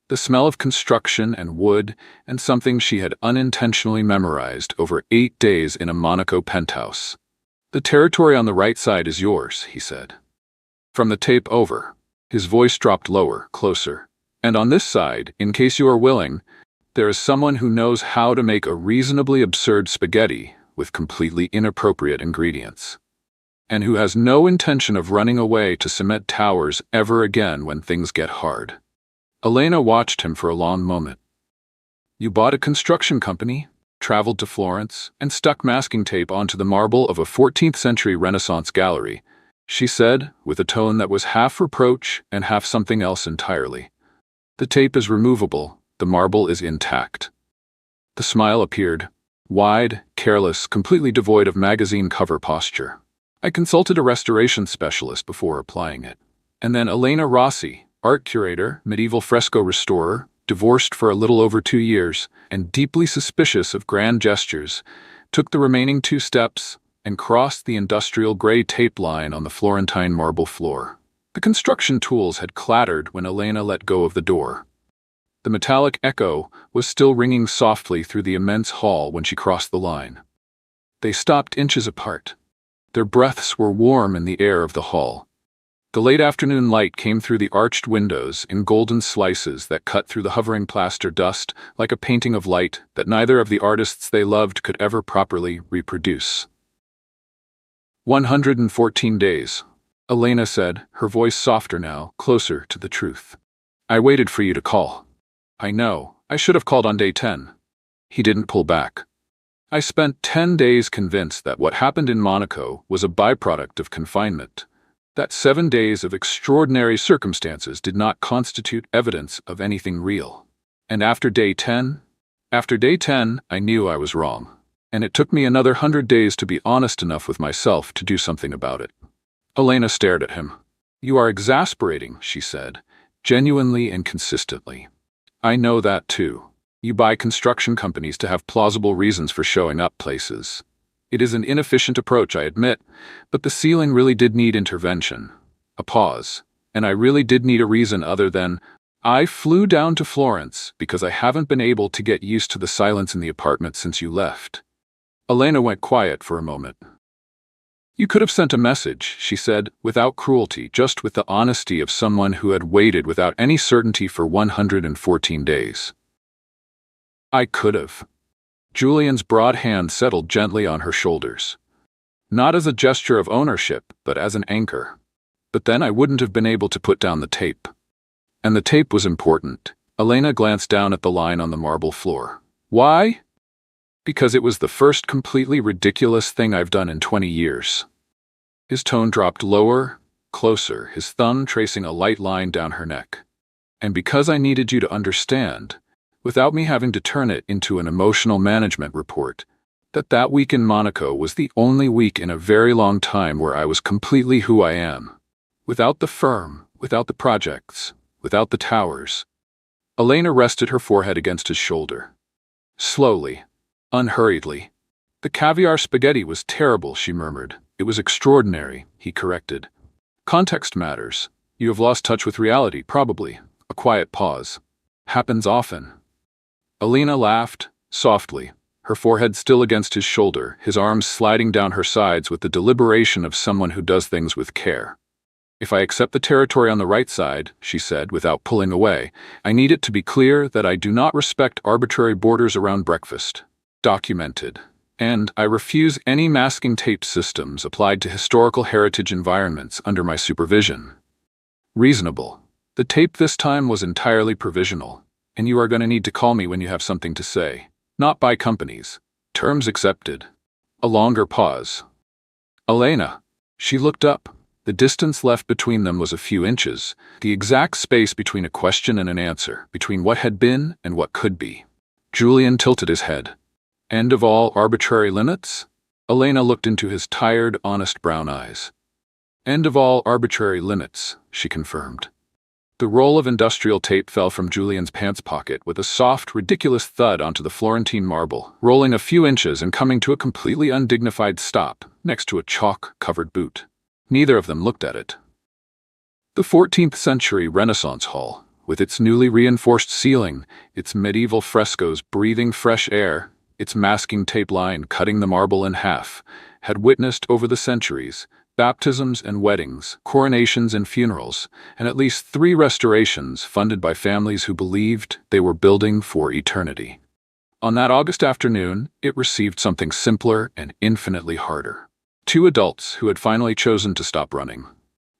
The smell of construction and wood and something she had unintentionally memorized over 8 days in a Monaco penthouse. The territory on the right side is yours, he said. From the tape over, his voice dropped lower, closer. And on this side, in case you are willing, there is someone who knows how to make a reasonably absurd spaghetti with completely inappropriate ingredients. And who has no intention of running away to cement towers ever again when things get hard. Elena watched him for a long moment. You bought a construction company, traveled to Florence, and stuck masking tape onto the marble of a 14th-century Renaissance gallery, she said, with a tone that was half reproach and half something else entirely. The tape is removable, the marble is intact. The smile appeared, wide, careless, completely devoid of magazine cover posture. I consulted a restoration specialist before applying it. And then Elena Rossi, art curator, medieval fresco restorer, divorced for a little over 2 years, and deeply suspicious of grand gestures, took the remaining 2 steps and crossed the industrial gray tape line on the Florentine marble floor. The construction tools had clattered when Elena let go of the door. The metallic echo was still ringing softly through the immense hall when she crossed the line. They stopped inches apart. Their breaths were warm in the air of the hall. The late afternoon light came through the arched windows in golden slices that cut through the hovering plaster dust like a painting of light that neither of the artists they loved could ever properly reproduce. 114 days, Elena said, her voice softer now, closer to the truth. I waited for you to call. I know, I should have called on day 10. He didn't pull back. I spent 10 days convinced that what happened in Monaco was a byproduct of confinement, that 7 days of extraordinary circumstances did not constitute evidence of anything real. And after day 10, I knew I was wrong. And it took me another 100 days to be honest enough with myself to do something about it. Elena stared at him. You are exasperating, she said, genuinely and consistently. I know that too. You buy construction companies to have plausible reasons for showing up places. It is an inefficient approach, I admit, but the ceiling really did need intervention. A pause. And I really did need a reason other than, I flew down to Florence because I haven't been able to get used to the silence in the apartment since you left. Elena went quiet for a moment. You could have sent a message, she said, without cruelty, just with the honesty of someone who had waited without any certainty for 114 days. I could have. Julian's broad hand settled gently on her shoulders. Not as a gesture of ownership, but as an anchor. But then I wouldn't have been able to put down the tape. And the tape was important. Elena glanced down at the line on the marble floor. Why? Because it was the first completely ridiculous thing I've done in 20 years. His tone dropped lower, closer, his thumb tracing a light line down her neck. And because I needed you to understand, without me having to turn it into an emotional management report, that week in Monaco was the only week in a very long time where I was completely who I am. Without the firm, without the projects, without the towers. Elena rested her forehead against his shoulder. Slowly, unhurriedly. The caviar spaghetti was terrible, she murmured. It was extraordinary, he corrected. Context matters. You have lost touch with reality, probably. A quiet pause. Happens often. Elena laughed, softly, her forehead still against his shoulder, his arms sliding down her sides with the deliberation of someone who does things with care. If I accept the territory on the right side, she said, without pulling away, I need it to be clear that I do not respect arbitrary borders around breakfast. Documented. And I refuse any masking tape systems applied to historical heritage environments under my supervision. Reasonable. The tape this time was entirely provisional, and you are going to need to call me when you have something to say. Not by companies. Terms accepted. A longer pause. Elena. She looked up. The distance left between them was a few inches, the exact space between a question and an answer, between what had been and what could be. Julian tilted his head. End of all arbitrary limits? Elena looked into his tired, honest brown eyes. End of all arbitrary limits, she confirmed. The roll of industrial tape fell from Julian's pants pocket with a soft, ridiculous thud onto the Florentine marble, rolling a few inches and coming to a completely undignified stop next to a chalk-covered boot. Neither of them looked at it. The 14th century Renaissance hall, with its newly reinforced ceiling, its medieval frescoes breathing fresh air, its masking tape line cutting the marble in half, had witnessed over the centuries baptisms and weddings, coronations and funerals, and at least 3 restorations funded by families who believed they were building for eternity. On that August afternoon, it received something simpler and infinitely harder. 2 adults who had finally chosen to stop running,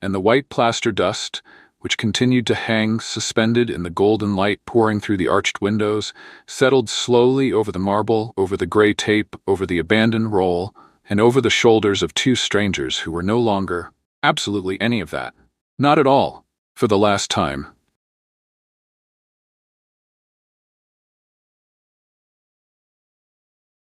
and the white plaster dust, which continued to hang suspended in the golden light pouring through the arched windows, settled slowly over the marble, over the gray tape, over the abandoned roll, and over the shoulders of 2 strangers who were no longer absolutely any of that. Not at all. For the last time,